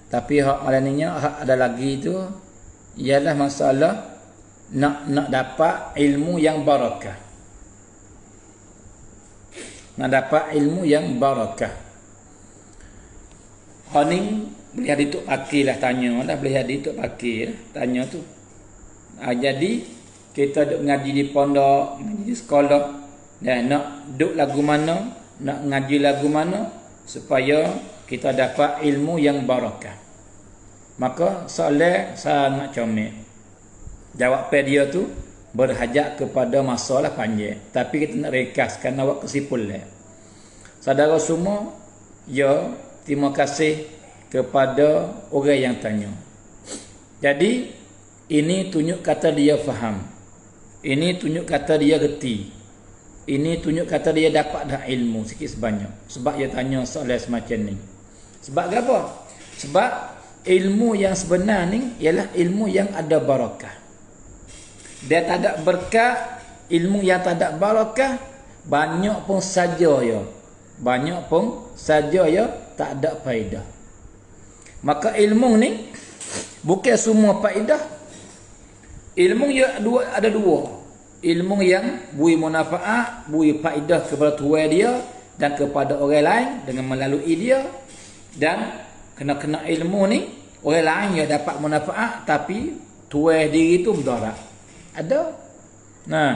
Tapi hak malam ni hak ada lagi tu ialah masalah nak dapat ilmu yang barakah. Nak dapat ilmu yang barakah. Hak ni boleh ada tok pakir lah tanya lah, boleh ada tok pakir tanya tu. Jadi kita duk ngaji di pondok, ngaji di sekolah, dan nak duk lagu mana, nak ngaji lagu mana supaya kita dapat ilmu yang barakah. Maka soalan sangat comel. Jawapan dia tu berhajat kepada masalah panjang, tapi kita nak rekaskan awak kesimpulan. Saudara semua, ya, terima kasih kepada orang yang tanya. Jadi ini tunjuk kata dia faham. Ini tunjuk kata dia reti. Ini tunjuk kata dia dapat dah ilmu sikit sebanyak. Sebab dia tanya soalan semacam ni. Sebab apa? Sebab ilmu yang sebenar ni ialah ilmu yang ada barakah. Dia tak ada berkah, ilmu yang tak ada barakah, banyak pun saja ya. Banyak pun saja ya, tak ada faedah. Maka ilmu ni bukan semua faedah. Ilmu ya ada dua. Ilmu yang beri manfaat, beri faedah kepada tuan dia dan kepada orang lain dengan melalui dia, dan kena ilmu ni orang lain yang dapat manfaat tapi tuan diri tu mudarat. Ada.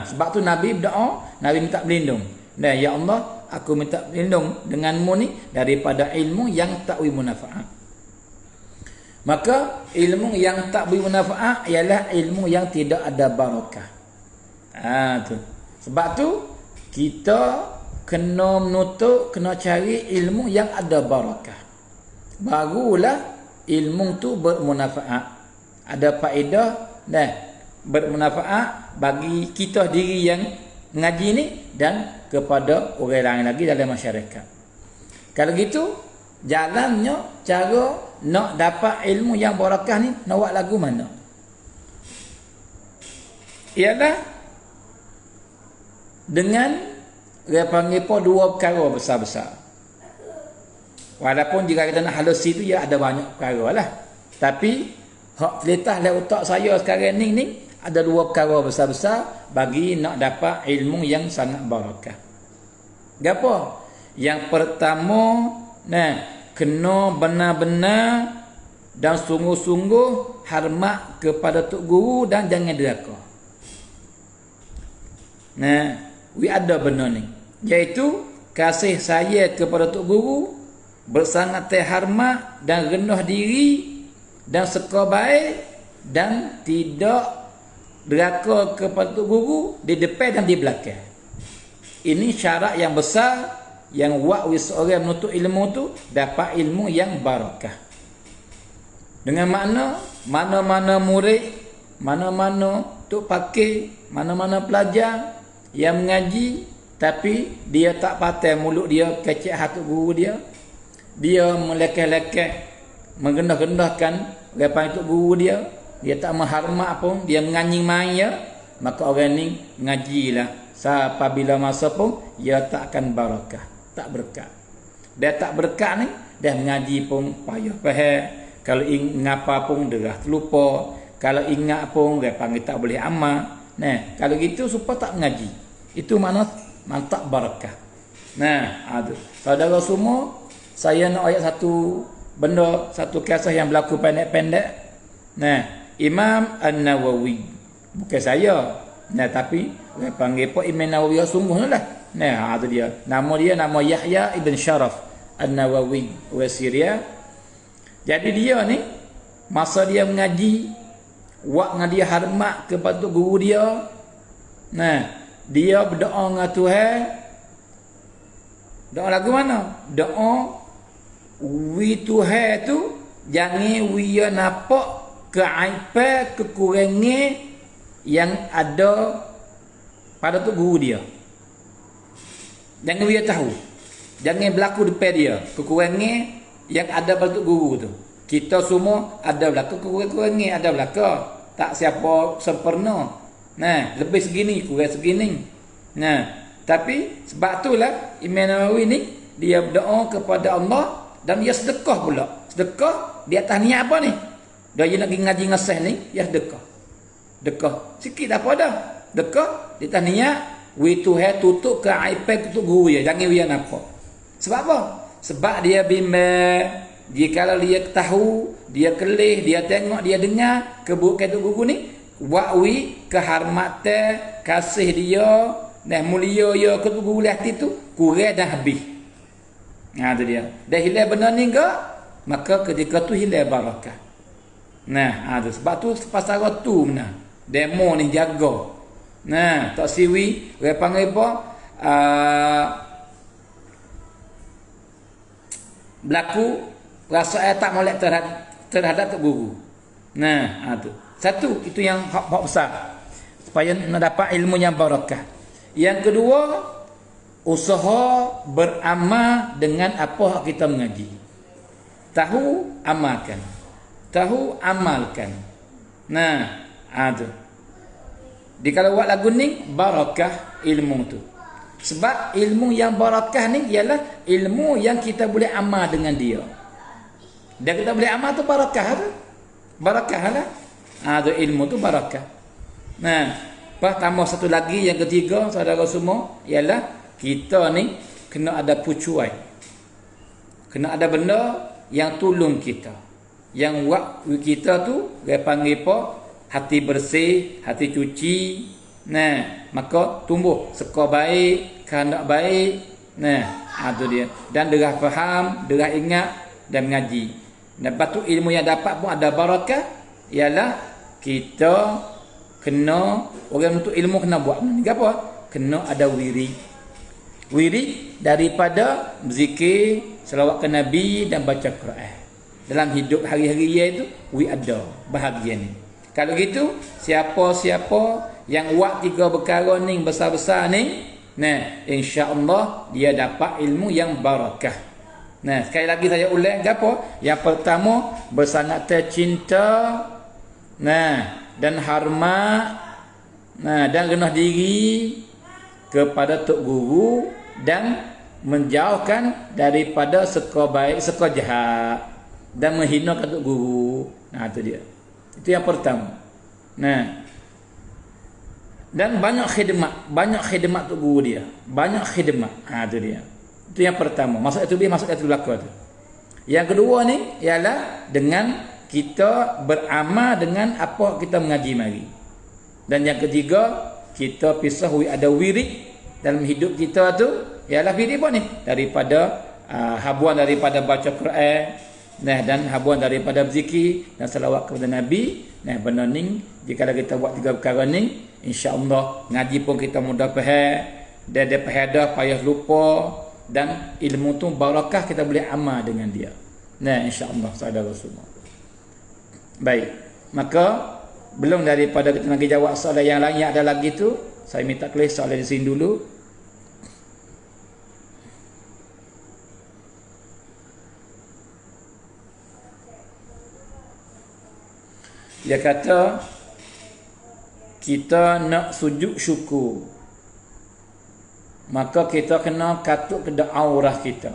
Sebab tu Nabi berdoa, Nabi minta berlindung. Ya Allah, aku minta berlindung denganmu ni daripada ilmu yang tak beri manfaat. Maka ilmu yang tak beri manfaat ialah ilmu yang tidak ada barakah. Tu. Sebab tu kita kena menutup, kena cari ilmu yang ada barakah. Barulah ilmu tu bermanfaat. Ada faedah dan bermanfaat bagi kita diri yang ngaji ni dan kepada orang lain lagi dalam masyarakat. Kalau gitu, jalannya cara nak dapat ilmu yang barakah ni nak buat lagu mana? Ialah dengan dia panggil apa, dua perkara besar-besar. Walaupun jika kita nak halusi tu ya ada banyak perkara lah. Tapi hak terletak dalam otak saya sekarang ni ada dua perkara besar-besar bagi nak dapat ilmu yang sangat barakah. Apa? Yang pertama, kena benar-benar dan sungguh-sungguh hormat kepada tok guru dan jangan deraka. Ada benar ni, iaitu kasih sayang kepada tok guru, bersangat terhormat dan rendah diri dan suka baik dan tidak deraka kepada tok guru di depan dan di belakang. Ini syarat yang besar yang buat seorang menuntut ilmu tu dapat ilmu yang barakah. Dengan makna mana-mana murid, mana-mana tok pakir, mana-mana pelajar yang mengaji tapi dia tak patai mulut dia kecek hati guru dia, dia melekeh-lekeh, merendah-rendahkan lepas itu guru dia tak menghormat pun, dia menganjing main ya, maka orang ni ngajilah apabila masa pun dia tak akan barakah, tak berkat. Dia tak berkat ni, dia mengaji pun payah faham, kalau ingat apa pun dia terlupa, kalau ingat pun dia panggil tak boleh amal. Kalau gitu supaya tak mengaji. Itu makna tak barakah. Saudara semua, saya nak ayat satu benda satu kisah yang berlaku pendek-pendek. Nah, Imam An-Nawawi, bukan saya. Nah, tapi orang panggil apa Imam Nawawi sungguhlah. Nah, itu dia. Nama Yahya ibn Sharaf An-Nawawi wa Syria. Jadi dia ni masa dia mengaji, wak dia hormat kepada guru dia. Nah, dia berdoa dengan Tuhan. Doa lagu mana? Doa wi Tuhan tu jangan wi nampak keaiban, kekurangan yang ada pada tu guru dia. Jangan wi tahu. Jangan berlaku depan dia kekurangan yang ada pada tu guru tu. Kita semua ada berlaku kekurangan, ada berlaku. Tak siapa sempurna. Nah, lebih segini, kurang segini. Nah, tapi sebab itulah Imam Nawawi ni dia berdoa kepada Allah dan dia sedekah pula. Sedekah di atas niat apa ni? Dia nak pergi ngaji ngasih ni, dia sedekah. Dekah. Sikit apa dah. Dekah di atas niat wi Tuhan tutup keaiban tu guru dia. Jangan dia nampak. Sebab apa? Sebab dia bimbang. Jikalau dia tahu, dia kelih, dia tengok, dia dengar keburukan tu guru ni, wakwi kehormatan kasih dia dan mulia dia ke tu guru hati tu kurang dah habis. Nah, tu dia. Dah hilang benda ni ke, maka ketika tu hilang barakah. Nah, tu sebab tu pasal tu benar. Demo ni jaga. Nah, tak siwi, orang panggil apa? Berlaku perasaan tak molek terhadap tok guru. Nah, tu. Satu, itu yang hak besar. Supaya nak dapat ilmu yang barakah. Yang kedua, usaha beramal dengan apa hak kita mengaji. Tahu, amalkan. Tahu, amalkan. Nah, tu. Di kalau buat lagu ni, barakah ilmu tu. Sebab ilmu yang barakah ni ialah ilmu yang kita boleh amal dengan dia. Dan kita boleh amal tu barakah tu. Barakah lah. Tu ilmu tu barakah. Nah, tambah satu lagi yang ketiga saudara semua ialah kita ni kena ada pucuai. Kena ada benda yang tolong kita. Yang buat kita tu dia panggil apa? Hati bersih, hati cuci. Nah, maka tumbuh seka baik, kehendak baik. Nah, tu dia. Dan derah faham, derah ingat dan mengaji. Dan lepas tu ilmu yang dapat pun ada barakah. Ialah kita kena, orang untuk ilmu kena buat ni apa? Kena ada wirid. Wirid daripada berzikir, selawat ke Nabi dan baca Quran. Dalam hidup hari-hari itu, we ada bahagian ni. Kalau gitu, siapa-siapa yang buat tiga perkara ni besar-besar ni, nah, insya-Allah dia dapat ilmu yang barakah. Nah, sekali lagi saya ulang apa? Yang pertama, bersangat tercinta, nah, dan hormat, nah, dan rendah diri kepada tok guru dan menjauhkan daripada seka baik, seka jahat dan menghina tok guru. Nah, itu dia. Itu yang pertama. Nah, dan banyak khidmat tok guru dia. Banyak khidmat. Itu dia. Itu yang pertama. Masuk itu belakang tu. Yang kedua ni ialah dengan kita beramal dengan apa kita mengaji mari. Dan yang ketiga, kita pisah ada wirid dalam hidup kita tu ialah wirid apa ni? Daripada habuan daripada baca Quran, nah, dan habuan daripada berzikir dan selawat kepada Nabi. Nah, benda ni jika kita buat tiga perkara ni, insya-Allah ngaji pun kita mudah faham, dan dia faham dah payah lupa. Dan ilmu tu barakah, kita boleh amal dengan dia. Nah, insya-Allah saudara semua. Baik. Maka belum daripada kita nak jawab soalan yang lain yang ada lagi tu, saya minta tulis soalan di sini dulu. Dia kata kita nak sujud syukur, maka kita kena katuk ke aurah kita.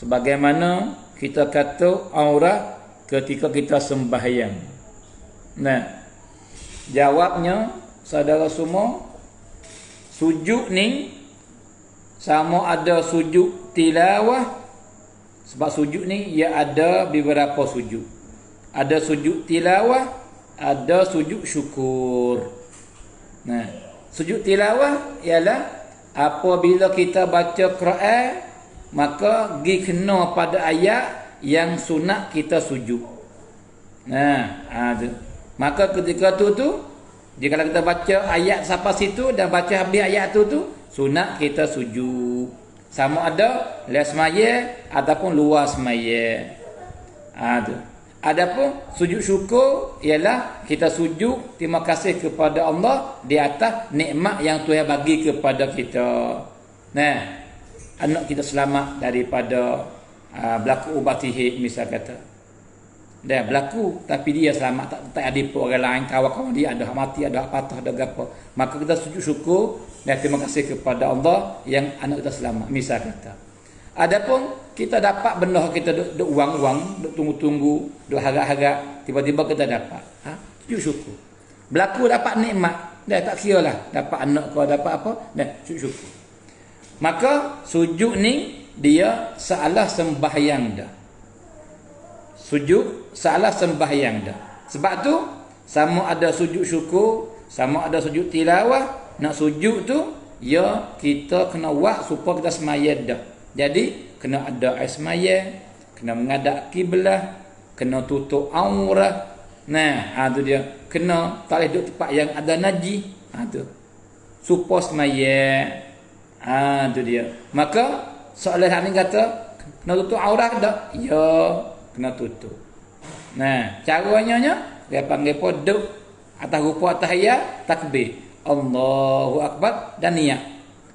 Sebagaimana kita katuk aurah ketika kita sembahyang. Nah, jawabnya saudara semua, sujud ni sama ada sujud tilawah, Sebab sujud ni ia ada beberapa sujud. Ada sujud tilawah, ada sujud syukur. Nah, sujud tilawah ialah apabila kita baca Quran, maka gi kena pada ayat yang sunat kita sujud. Nah, ada. Maka ketika tu jika kita baca ayat sampai situ dan baca habis ayat tu sunat kita sujud. Sama ada lepas semaya ataupun luar semaya. Ada. Adapun sujud syukur ialah kita sujud terima kasih kepada Allah di atas nikmat yang Tuhan bagi kepada kita. Nah, anak kita selamat daripada berlaku ubatihi misal kata. Dia berlaku tapi dia selamat, tak ada orang lain kawan-kawan dia ada mati, ada patah, ada gapo. Maka kita sujud syukur dan terima kasih kepada Allah yang anak kita selamat misal kata. Adapun kita dapat benda kita duk uang-uang, duk tunggu-tunggu, duk harap-harap, tiba-tiba kita dapat. Sujud syukur. Berlaku dapat nikmat, dah tak kira lah dapat anak kau dapat apa, dah sujud syukur. Maka sujud ni dia seolah sembahyang dah. Sujud salah sembahyang dah. Sebab tu sama ada sujud syukur, sama ada sujud tilawah, nak sujud tu ya kita kena buat supaya kita semaya dah. Jadi kena ada air semaya, kena menghadap kiblat, kena tutup aurat. Nah, tu dia. Kena tak boleh duduk tempat yang ada najis. Tu. Supaya semaya. Tu dia. Maka soalan ni kata kena tutup aurat dah. Ya, kena tutup. Nah, caranya dia panggil poduk atas rupa tahiyat takbir. Allahu akbar dan niat.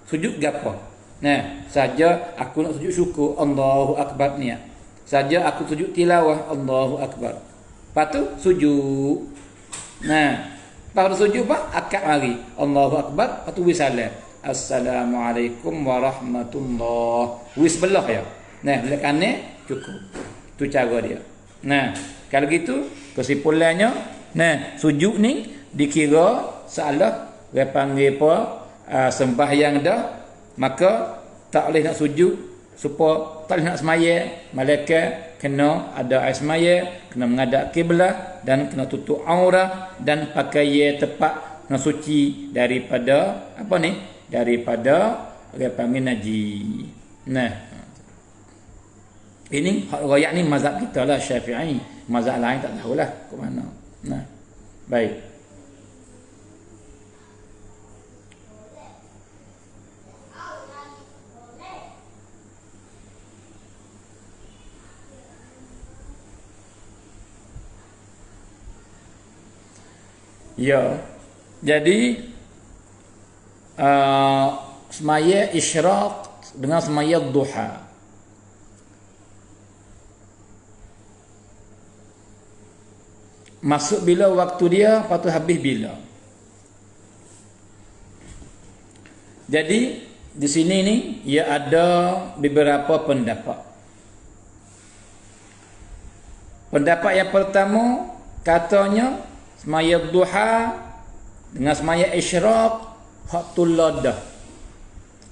Sujud gapo? Nah, saja aku nak sujud syukur, Allahu akbar niat. Saja aku sujud tilawah, Allahu akbar. Lepas tu sujud. Nah, lepas sujud apa? Akad mari. Allahu akbar, lepas tu wisalam. Assalamualaikum warahmatullahi. Wis belah ya. Nah, bila kanan cukup. Itu cara dia. Nah, kalau gitu kesimpulannya, nah, sujud ni dikira salah dia panggil apa? Sembahyang dah, maka tak boleh nak sujud supaya tak boleh nak semaya, malaikat kena ada air semaya, kena menghadap kiblat dan kena tutup aurat dan pakai tepat nak suci daripada apa ni? Daripada dia panggil najis. Nah, ini riwayat ni mazhab kita lah Syafi'i. Mazhab lain tak tahulah ke mana. Nah, baik. Ya. Jadi semaya isyraq dengan semaya duha. Masuk bila waktu dia, lepas tu habis bila. Jadi di sini ni ia ada beberapa pendapat. Pendapat yang pertama katanya semaya duha dengan semaya isyraq haktul ladah.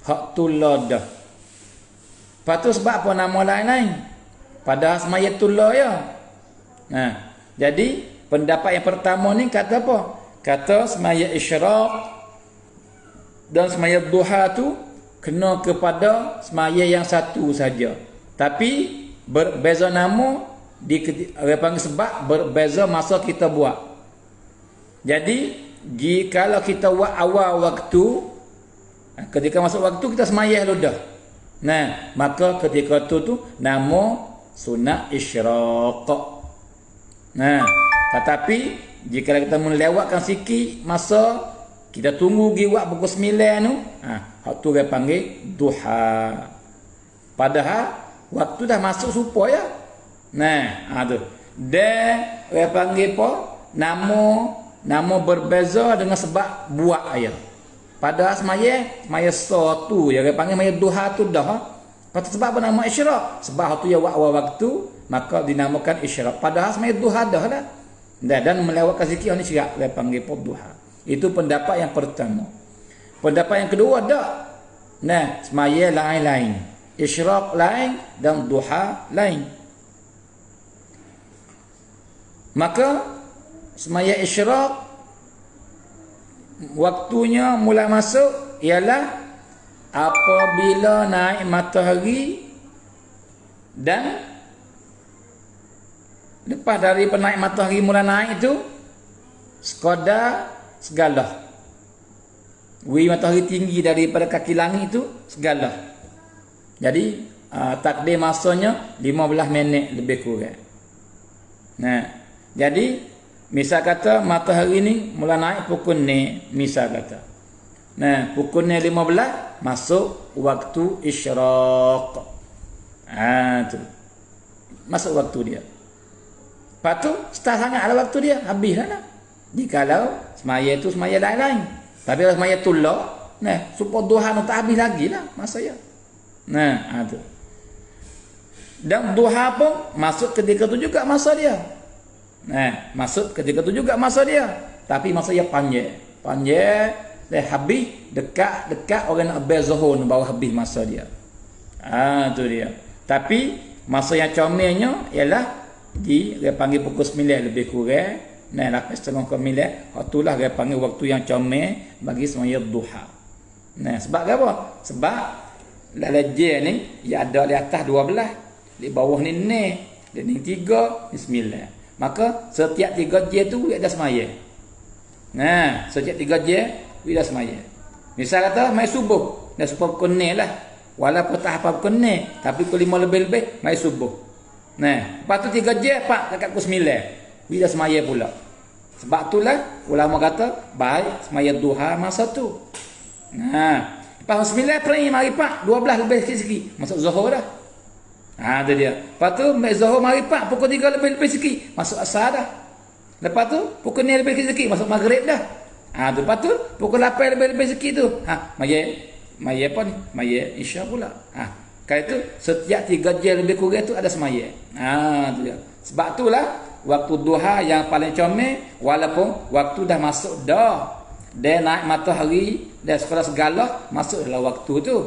Haktul ladah. Lepas tu sebab apa nama lain-lain? Padahal semaya tullah ya. Nah, jadi pendapat yang pertama ni kata apa? Kata semaya isyraq dan semaya duha tu kena kepada semaya yang satu saja. Tapi berbeza nama panggil sebab berbeza masa kita buat. Jadi jika kita buat awal waktu, ketika masuk waktu kita semaya dulu dah. Nah, maka ketika tu nama sunat isyraq. Nah, tetapi jika kita melewatkan sikit masa kita tunggu pergi buat pukul 9 tu, hak tu dia panggil duha. Padahal waktu dah masuk supaya. Nah, tu. Dia dia panggil apa? Nama berbeza dengan sebab buat ayat. Padahal semaya satu ya dia panggil semaya duha tu dah. Kata sebab apa nama isyraq? Sebab tu ya awal waktu, maka dinamakan isyraq. Padahal semaya duha dah lah. Dan melewatkan sikit ni syirak dia panggil duha. Itu pendapat yang pertama. Pendapat yang kedua dah. Nah, semaya lain-lain. Isyraq lain dan duha lain. Maka semaya isyraq waktunya mula masuk ialah apabila naik matahari dan lepas dari naik matahari mula naik itu sekadar segalah. Matahari tinggi daripada kaki langit itu segalah. Jadi takdir masanya 15 minit lebih kurang. Nah, jadi misal kata matahari ni mula naik pukul ni, misal kata. Nah, pukul ni 15 masuk waktu isyraq. Tu. Masuk waktu dia. Lepas tu, start sangat ada waktu dia, habis lah. Jikalau semaya tu semaya lain-lain. Tapi kalau semaya tulak, nah, supaya duha tu tak habis lagi lah masa dia. Nah, tu. Dan duha pun masuk ketika tu juga masa dia. Nah, masuk ketika tu juga masa dia. Tapi masa dia panjang. Panjang, dah habis, dekat orang nak habis zuhur baru habis masa dia. Tu dia. Tapi masa yang comelnya ialah dia panggil pukul 9 lebih kurang. Nah, 8:30 ke 9. Itulah dia panggil waktu yang comel bagi semaya duha. Nah, sebab apa? Sebab lalaje ni dia ada di atas 12, di bawah ni dan ni 3, ni 9. Maka setiap 3 jam tu dia ada semaya. Nah, setiap 3 jam dia ada semaya. Misal kata mai subuh, dah subuh pukul ni lah. Walaupun tak apa pukul ni, tapi pukul 5 lebih-lebih mai subuh. Nah, lepas tu 3 jam pak dekat pukul 9. Dia semaya pula. Sebab itulah ulama kata baik semaya duha masa tu. Nah, lepas 9 peri mari pak 12 lebih sikit masuk zuhur dah. Tu dia. Lepas tu zuhur mari pak pukul 3 lebih sikit masuk asar dah. Lepas tu pukul 9 lebih sikit masuk maghrib dah. Tu lepas tu pukul 8 lebih sikit tu. Maya apa ni? Maya isya pula. Kalau itu setiap 3 jam lebih kurang tu ada semaya. Tu dia. Sebab itulah waktu duha yang paling comel, walaupun waktu dah masuk dah. Dia naik matahari, dia sekolah segala masuk dalam waktu tu.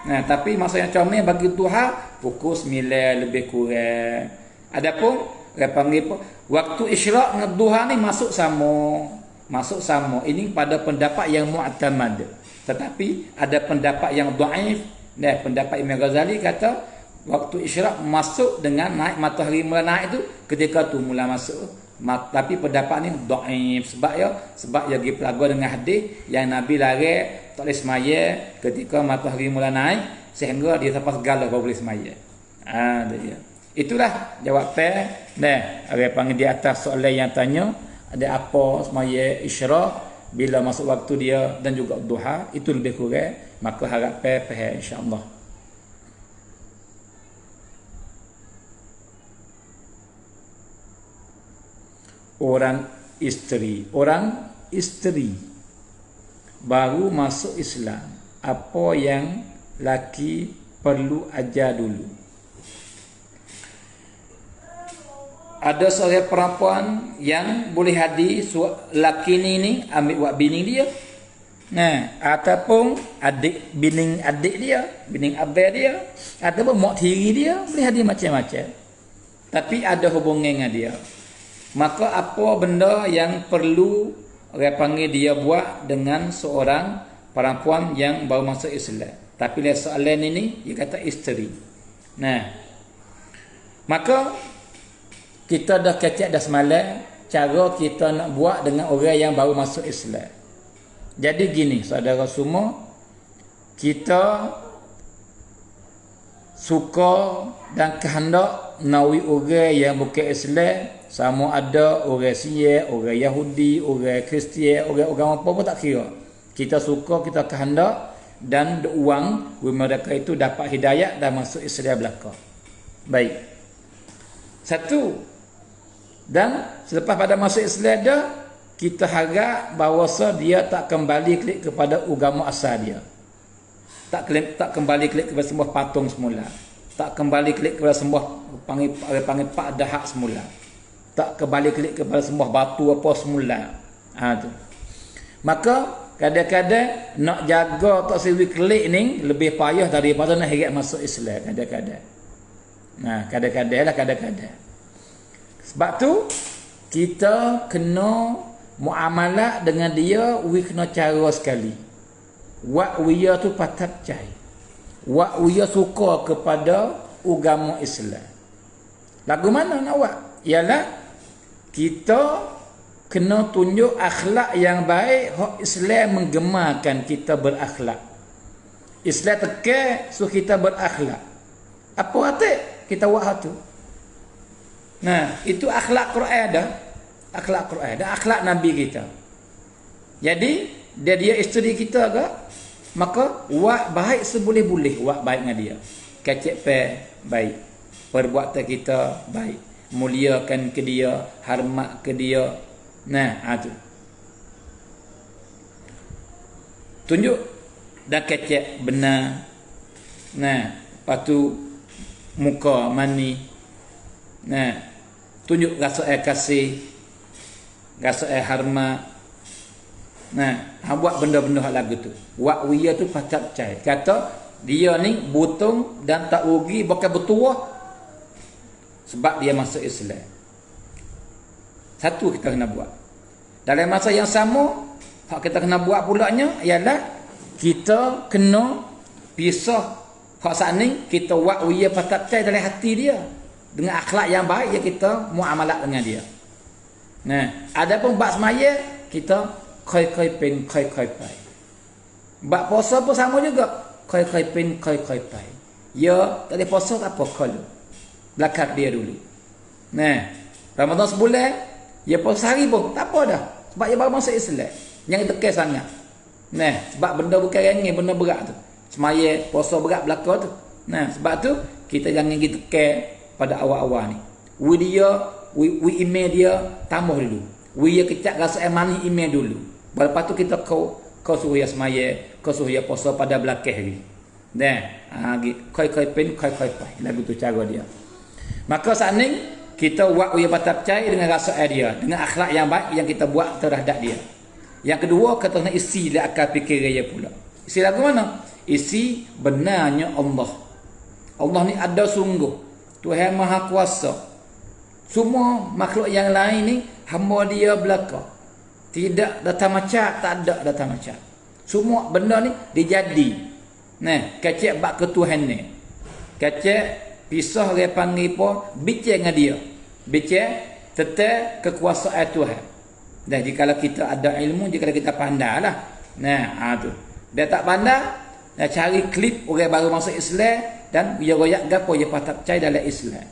Nah, tapi masa yang comel bagi duha pukul 9 lebih kurang. Adapun dia panggil waktu isyraq dengan duha ni masuk sama. Masuk sama. Ini pada pendapat yang mu'tamad. Tetapi ada pendapat yang dhaif. Nah, pendapat Imam Ghazali kata waktu isyraq masuk dengan naik matahari mula naik tu ketika tu mula masuk. Tapi pendapat ni dhaif sebab dia pergi pelaga dengan hadis yang Nabi larang tak boleh semaya ketika matahari mula naik sehingga dia sampai segala baru boleh semaya. Dia. Itulah jawapan. Nah, ada panggil di atas soalan yang tanya ada apa semaya isyraq bila masuk waktu dia dan juga duha itu lebih kurang, maka harap faham insya-Allah. Orang isteri baru masuk Islam, apa yang laki perlu ajar dulu? Ada seorang perempuan yang boleh hadir laki ni ambil buat bini dia. Nah, ataupun bini adik dia, bini abang dia, ataupun mak tiri dia, boleh hadir macam-macam. Tapi ada hubungan dengan dia. Maka apa benda yang perlu orang panggil dia buat dengan seorang perempuan yang baru masuk Islam? Tapi soalan ini dia kata isteri. Nah, maka kita dah kecek dah semalam cara kita nak buat dengan orang yang baru masuk Islam. Jadi gini saudara semua, kita suka dan kehendak nawi orang yang bukan Islam, sama ada orang Syiah, orang Yahudi, orang Kristian, orang agama apa pun tak kira. Kita suka, kita kehendak dan uang mereka itu dapat hidayah dan masuk Islam belaka. Baik. Satu. Dan selepas pada masuk Islam dah, kita harap bahawa dia tak kembali klik kepada agama asal dia. Tak kembali klik kepada sembah patung semula. Tak kembali klik kepada sembah panggil pak dahak semula. Tak kembali klik kepada sembah batu apa semula. Tu. Maka kadang-kadang nak jaga tak siwi kelik ni lebih payah daripada nak heret masuk Islam kadang-kadang. Nah, kadang-kadang. Sebab tu kita kena muamalah dengan dia, we kena cara sekali. Wak wiya tu patap cai. Wak wiya suka kepada agama Islam. Lagu mana nak buat? Ialah kita kena tunjuk akhlak yang baik. Hak Islam menggemarkan kita berakhlak. Islam tekan suruh kita berakhlak. Apa arti kita buat hal tu? Nah, itu akhlak Quran dah. Akhlak Quran dan akhlak Nabi kita. Jadi dia isteri kita ke, maka buat baik seboleh-boleh buat baik dengan dia. Kecek pe baik. Perbuatan kita baik. Muliakan ke dia, hormat ke dia. Nah, tu. Tunjuk dah kecek benar. Nah, lepas tu muka mani. Nah, tunjuk rasa kasih, rasa hormat. Nah, buat benda-benda hal lagu tu. Wak wiya tu patap cai. Kata dia ni butung dan tak rugi bukan bertuah sebab dia masuk Islam. Satu kita kena buat. Dalam masa yang sama, hak kita kena buat pulaknya ialah kita kena pisah hak saat ni kita wak wiya patap cai dalam hati dia dengan akhlak yang baik yang kita muamalah dengan dia. Nah, adapun bab semaya kita kai pen kai pai. Bab puasa pun sama juga. Kai pen kai pai. Ya, tak ada puasa tak apa kalau. Belakang dia dulu. Nah, Ramadan sebulan, ya puasa hari pun tak apa dah. Sebab dia baru masuk Islam. Yang tekan sangat. Nah, sebab benda bukan ringan, benda berat tu. Semaya puasa berat belakang tu. Nah, sebab tu kita jangan kita tekan pada awal-awal ni. We email dia tambah dulu. We kecak rasa manis email dulu. Lepas tu kita kau suruh dia semaya, kau suruh dia puasa pada belakang hari. Dah, kai pen kai pai. Lagu tu cara dia. Maka saat ni kita buat dia patap cai dengan rasa dia, dengan akhlak yang baik yang kita buat terhadap dia. Yang kedua, kita nak isi di akal fikir dia pula. Isi lagu mana? Isi benarnya Allah. Allah ni ada sungguh. Tuhan Maha Kuasa. Semua makhluk yang lain ni hamba dia belaka. Tidak datang macam, tak ada datang macam. Semua benda ni dijadi. Nah, kecek bak ke Tuhan ni. Kecek pisah dia panggil pun bincang dengan dia. Bincang tentang kekuasaan Tuhan. Dan jika kita ada ilmu, jika kita pandai lah. Nah, tu. Dia tak pandai, dia cari klip orang baru masuk Islam dan dia royak gapo dia patap cai dalam Islam.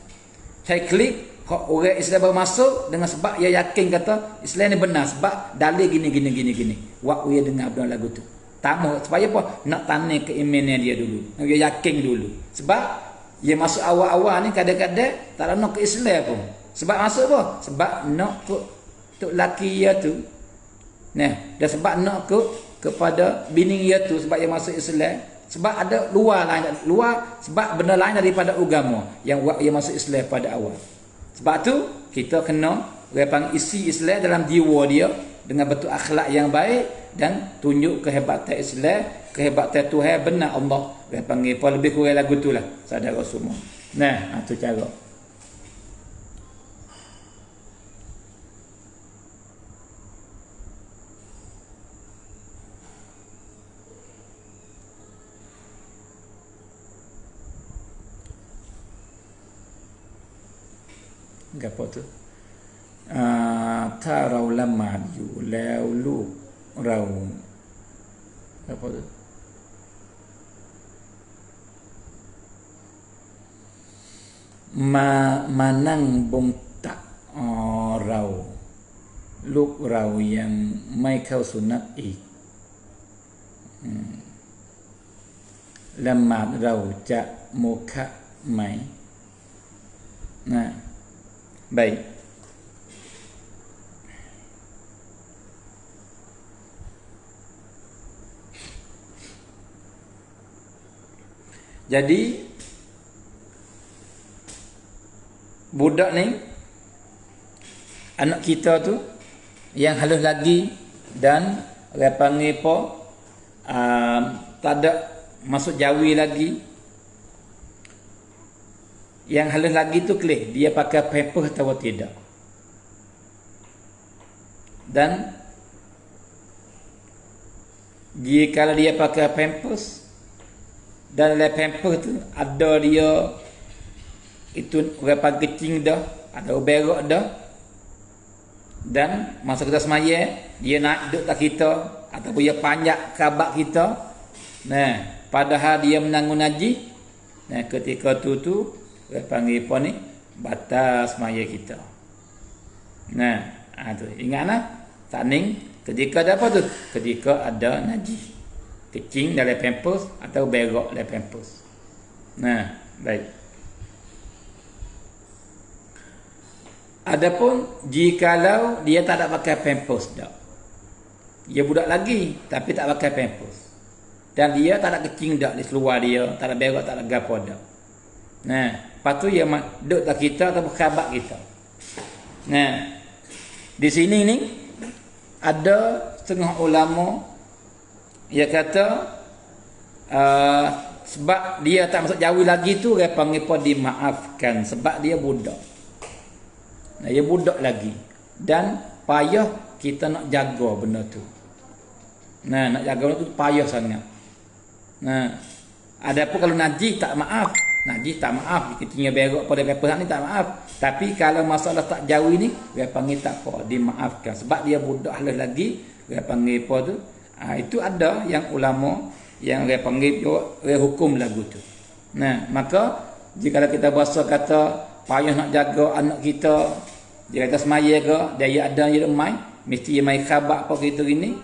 Cari klip orang Islam baru masuk dengan sebab dia yakin kata Islam ni benar sebab dalil gini. Wak dia dengar abang lagu tu. Tamu supaya apa? Nak tanam keimanan dia dulu. Dia yakin dulu. Sebab dia masuk awal-awal ni kadang-kadang tak nak ke Islam pun. Sebab masuk apa? Sebab nak ke tok laki dia tu. Nah, dan sebab nak kepada bini dia tu sebab dia masuk Islam. Sebab ada luar sebab benda lain daripada agama yang buat dia masuk Islam pada awal. Sebab tu kita kena isi Islam dalam jiwa dia dengan bentuk akhlak yang baik dan tunjuk kehebatan Islam, kehebatan Tuhan benar Allah. Dia panggil apa lebih kurang lagu tu lah saudara semua. Nah, itu cara. Gapo tu? ถ้าเราละหมาดอยู่แล้วลูกเราgapo tu? มานั่งบนตักเราลูกเรายังไม่เข้าสุนัตอีกละหมาดเราจะโมฆะไหมnah baik. Jadi budak ni anak kita tu yang halus lagi dan Dia panggil apa? Tak ada masuk jawi lagi. Yang halus lagi tu kelih, dia pakai pampers atau tidak. Dan jika dia pakai pampers dan dalam pampers tu ada dia itu berapa kecing dah, ada berak dah, dan masa kita semaya dia naik duduk tak kita ataupun dia panjat kabak kita, nah padahal dia menanggung najis, nah ketika tu dia panggil apa ni, batas semaya kita. Nah tu ingatlah taning ketika ada apa tu, ketika ada najis kecing dalam pampers atau berak dalam pampers. Nah baik. Adapun jikalau dia tak ada pakai pampers dah, dia budak lagi tapi tak pakai pampers, dan dia tak ada kecing dah di seluar dia, tak ada berak, tak ada gapo dah. Nah, lepas tu dia duduk tak kita atau berkhabat kita. Nah, di sini ni ada setengah ulama dia kata sebab dia tak masuk jawi lagi tu, dia panggil apa, dimaafkan sebab dia budak. Nah, dia budak lagi dan payah kita nak jaga benda tu. Nah, nak jaga benda tu payah sangat. Nah, adapun kalau najis tak maaf, najis tak maaf, kita berak pada paper ni tak maaf. Tapi kalau masalah tak jawi ni, dia panggil tak apa, dimaafkan sebab dia budak halus lagi, dia panggil apa tu? Itu ada yang ulama yang dia panggil dia hukum lagu tu. Nah, maka jika kita bahasa kata payah nak jaga anak kita, dia kata semaya ke, dia ada dia mai, mesti dia mai khabar apa kita ini,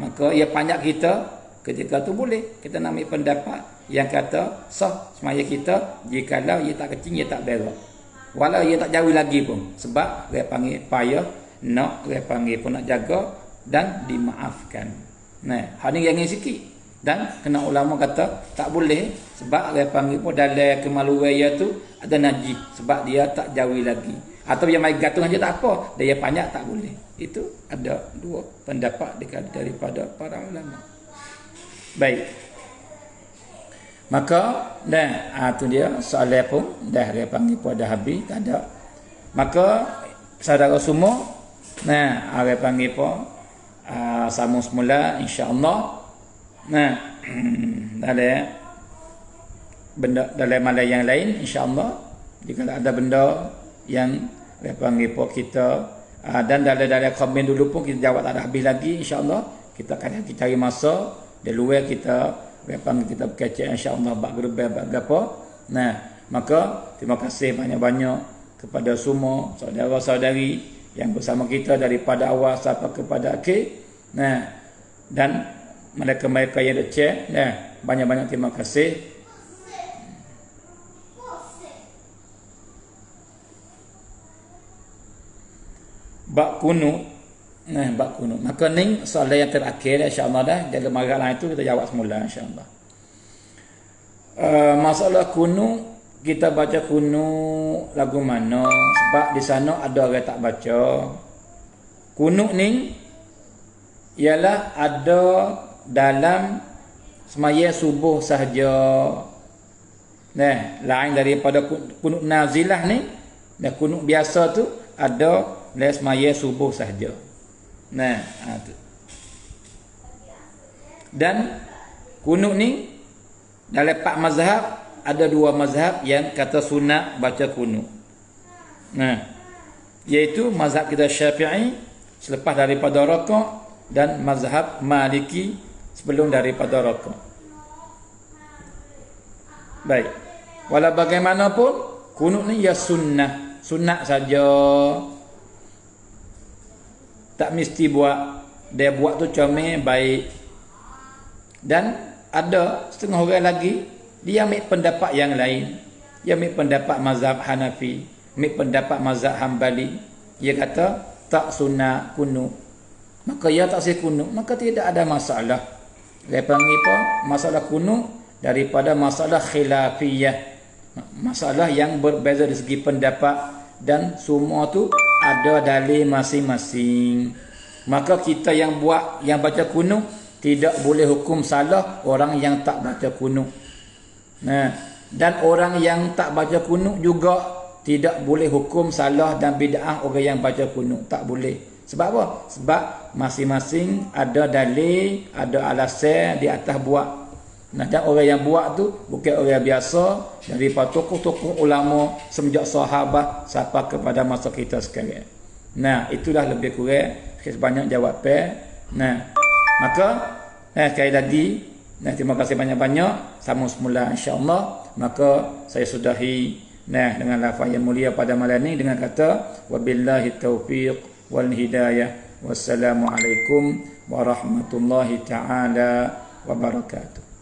maka ia panjat kita, ketika tu boleh kita nak ambil pendapat yang kata sah semaya kita jikalau ia tak kecing, ia tak berak, walau ia tak jauh lagi pun, sebab dia panggil payah nak, dia panggil pun nak jaga dan dimaafkan. Nah, hal ni yang sikit. Dan kena ulama kata tak boleh sebab dia panggil pun dalam kemaluan dia tu ada najis sebab dia tak jauh lagi. Atau dia mai gantung aja tak apa, dia panjat tak boleh. Itu ada dua pendapat daripada para ulama. Baik. Maka tu dia soalan pun dah dia panggil pun dah habis, tak ada. Maka saudara semua, dia panggil pun sambung semula insya-Allah. Dalam benda dalam malam yang lain insya-Allah, jika ada benda yang dia panggil pun kita dan dalam komen dulu pun kita jawab tak ada habis lagi, insya-Allah kita akan cari masa di luar kita dia panggil kita berkecek insya-Allah bab gerbang bab gapo. Maka terima kasih banyak-banyak kepada semua saudara-saudari yang bersama kita daripada awal sampai kepada akhir. Dan mereka-mereka yang ada cek, banyak-banyak terima kasih. Bab kunut. Bab kunut. Maka ni soalan yang terakhir insya-Allah dah. Jadi marah itu kita jawab semula insya-Allah. Masalah kunut, kita baca kunut lagu mana? Sebab di sana ada orang tak baca. Kunut ni ialah ada dalam semaya subuh sahaja. Lain daripada kunut nazilah ni. Dan kunut biasa tu ada dalam semaya subuh sahaja. Tu. Dan kunut ni dalam 4 mazhab, ada 2 mazhab yang kata sunat baca kunut. Iaitu mazhab kita Syafi'i selepas daripada rakaat dan mazhab Maliki sebelum daripada rakaat. Baik. Walau bagaimanapun kunut ni ya sunnah, sunat saja. Tak mesti buat, dia buat tu comel baik. Dan ada setengah orang lagi dia ambil pendapat yang lain. Dia ambil pendapat mazhab Hanafi, ambil pendapat mazhab Hambali. Dia kata tak sunat kunut. Maka ia tak sah kunut, maka tidak ada masalah. Dia panggil apa? Masalah kunut daripada masalah khilafiyah. Masalah yang berbeza dari segi pendapat dan semua tu ada dalil masing-masing. Maka kita yang buat, yang baca kunut, tidak boleh hukum salah orang yang tak baca kunut. Nah, dan orang yang tak baca kunut juga tidak boleh hukum salah dan bid'ah orang yang baca kunut. Tak boleh. Sebab apa? Sebab masing-masing ada dalil, ada alasan di atas buat. Nah, dan orang yang buat tu bukan orang biasa, daripada tokoh-tokoh ulama semenjak sahabat sampai kepada masa kita sekarang. Nah, itulah lebih kurang sebanyak jawapan. Nah, maka sekali lagi, terima kasih banyak-banyak. Sama semula insya-Allah. Maka saya sudahi dengan lafaz yang mulia pada malam ini dengan kata wabillahi taufiq wal hidayah. Wassalamualaikum warahmatullahi taala wabarakatuh.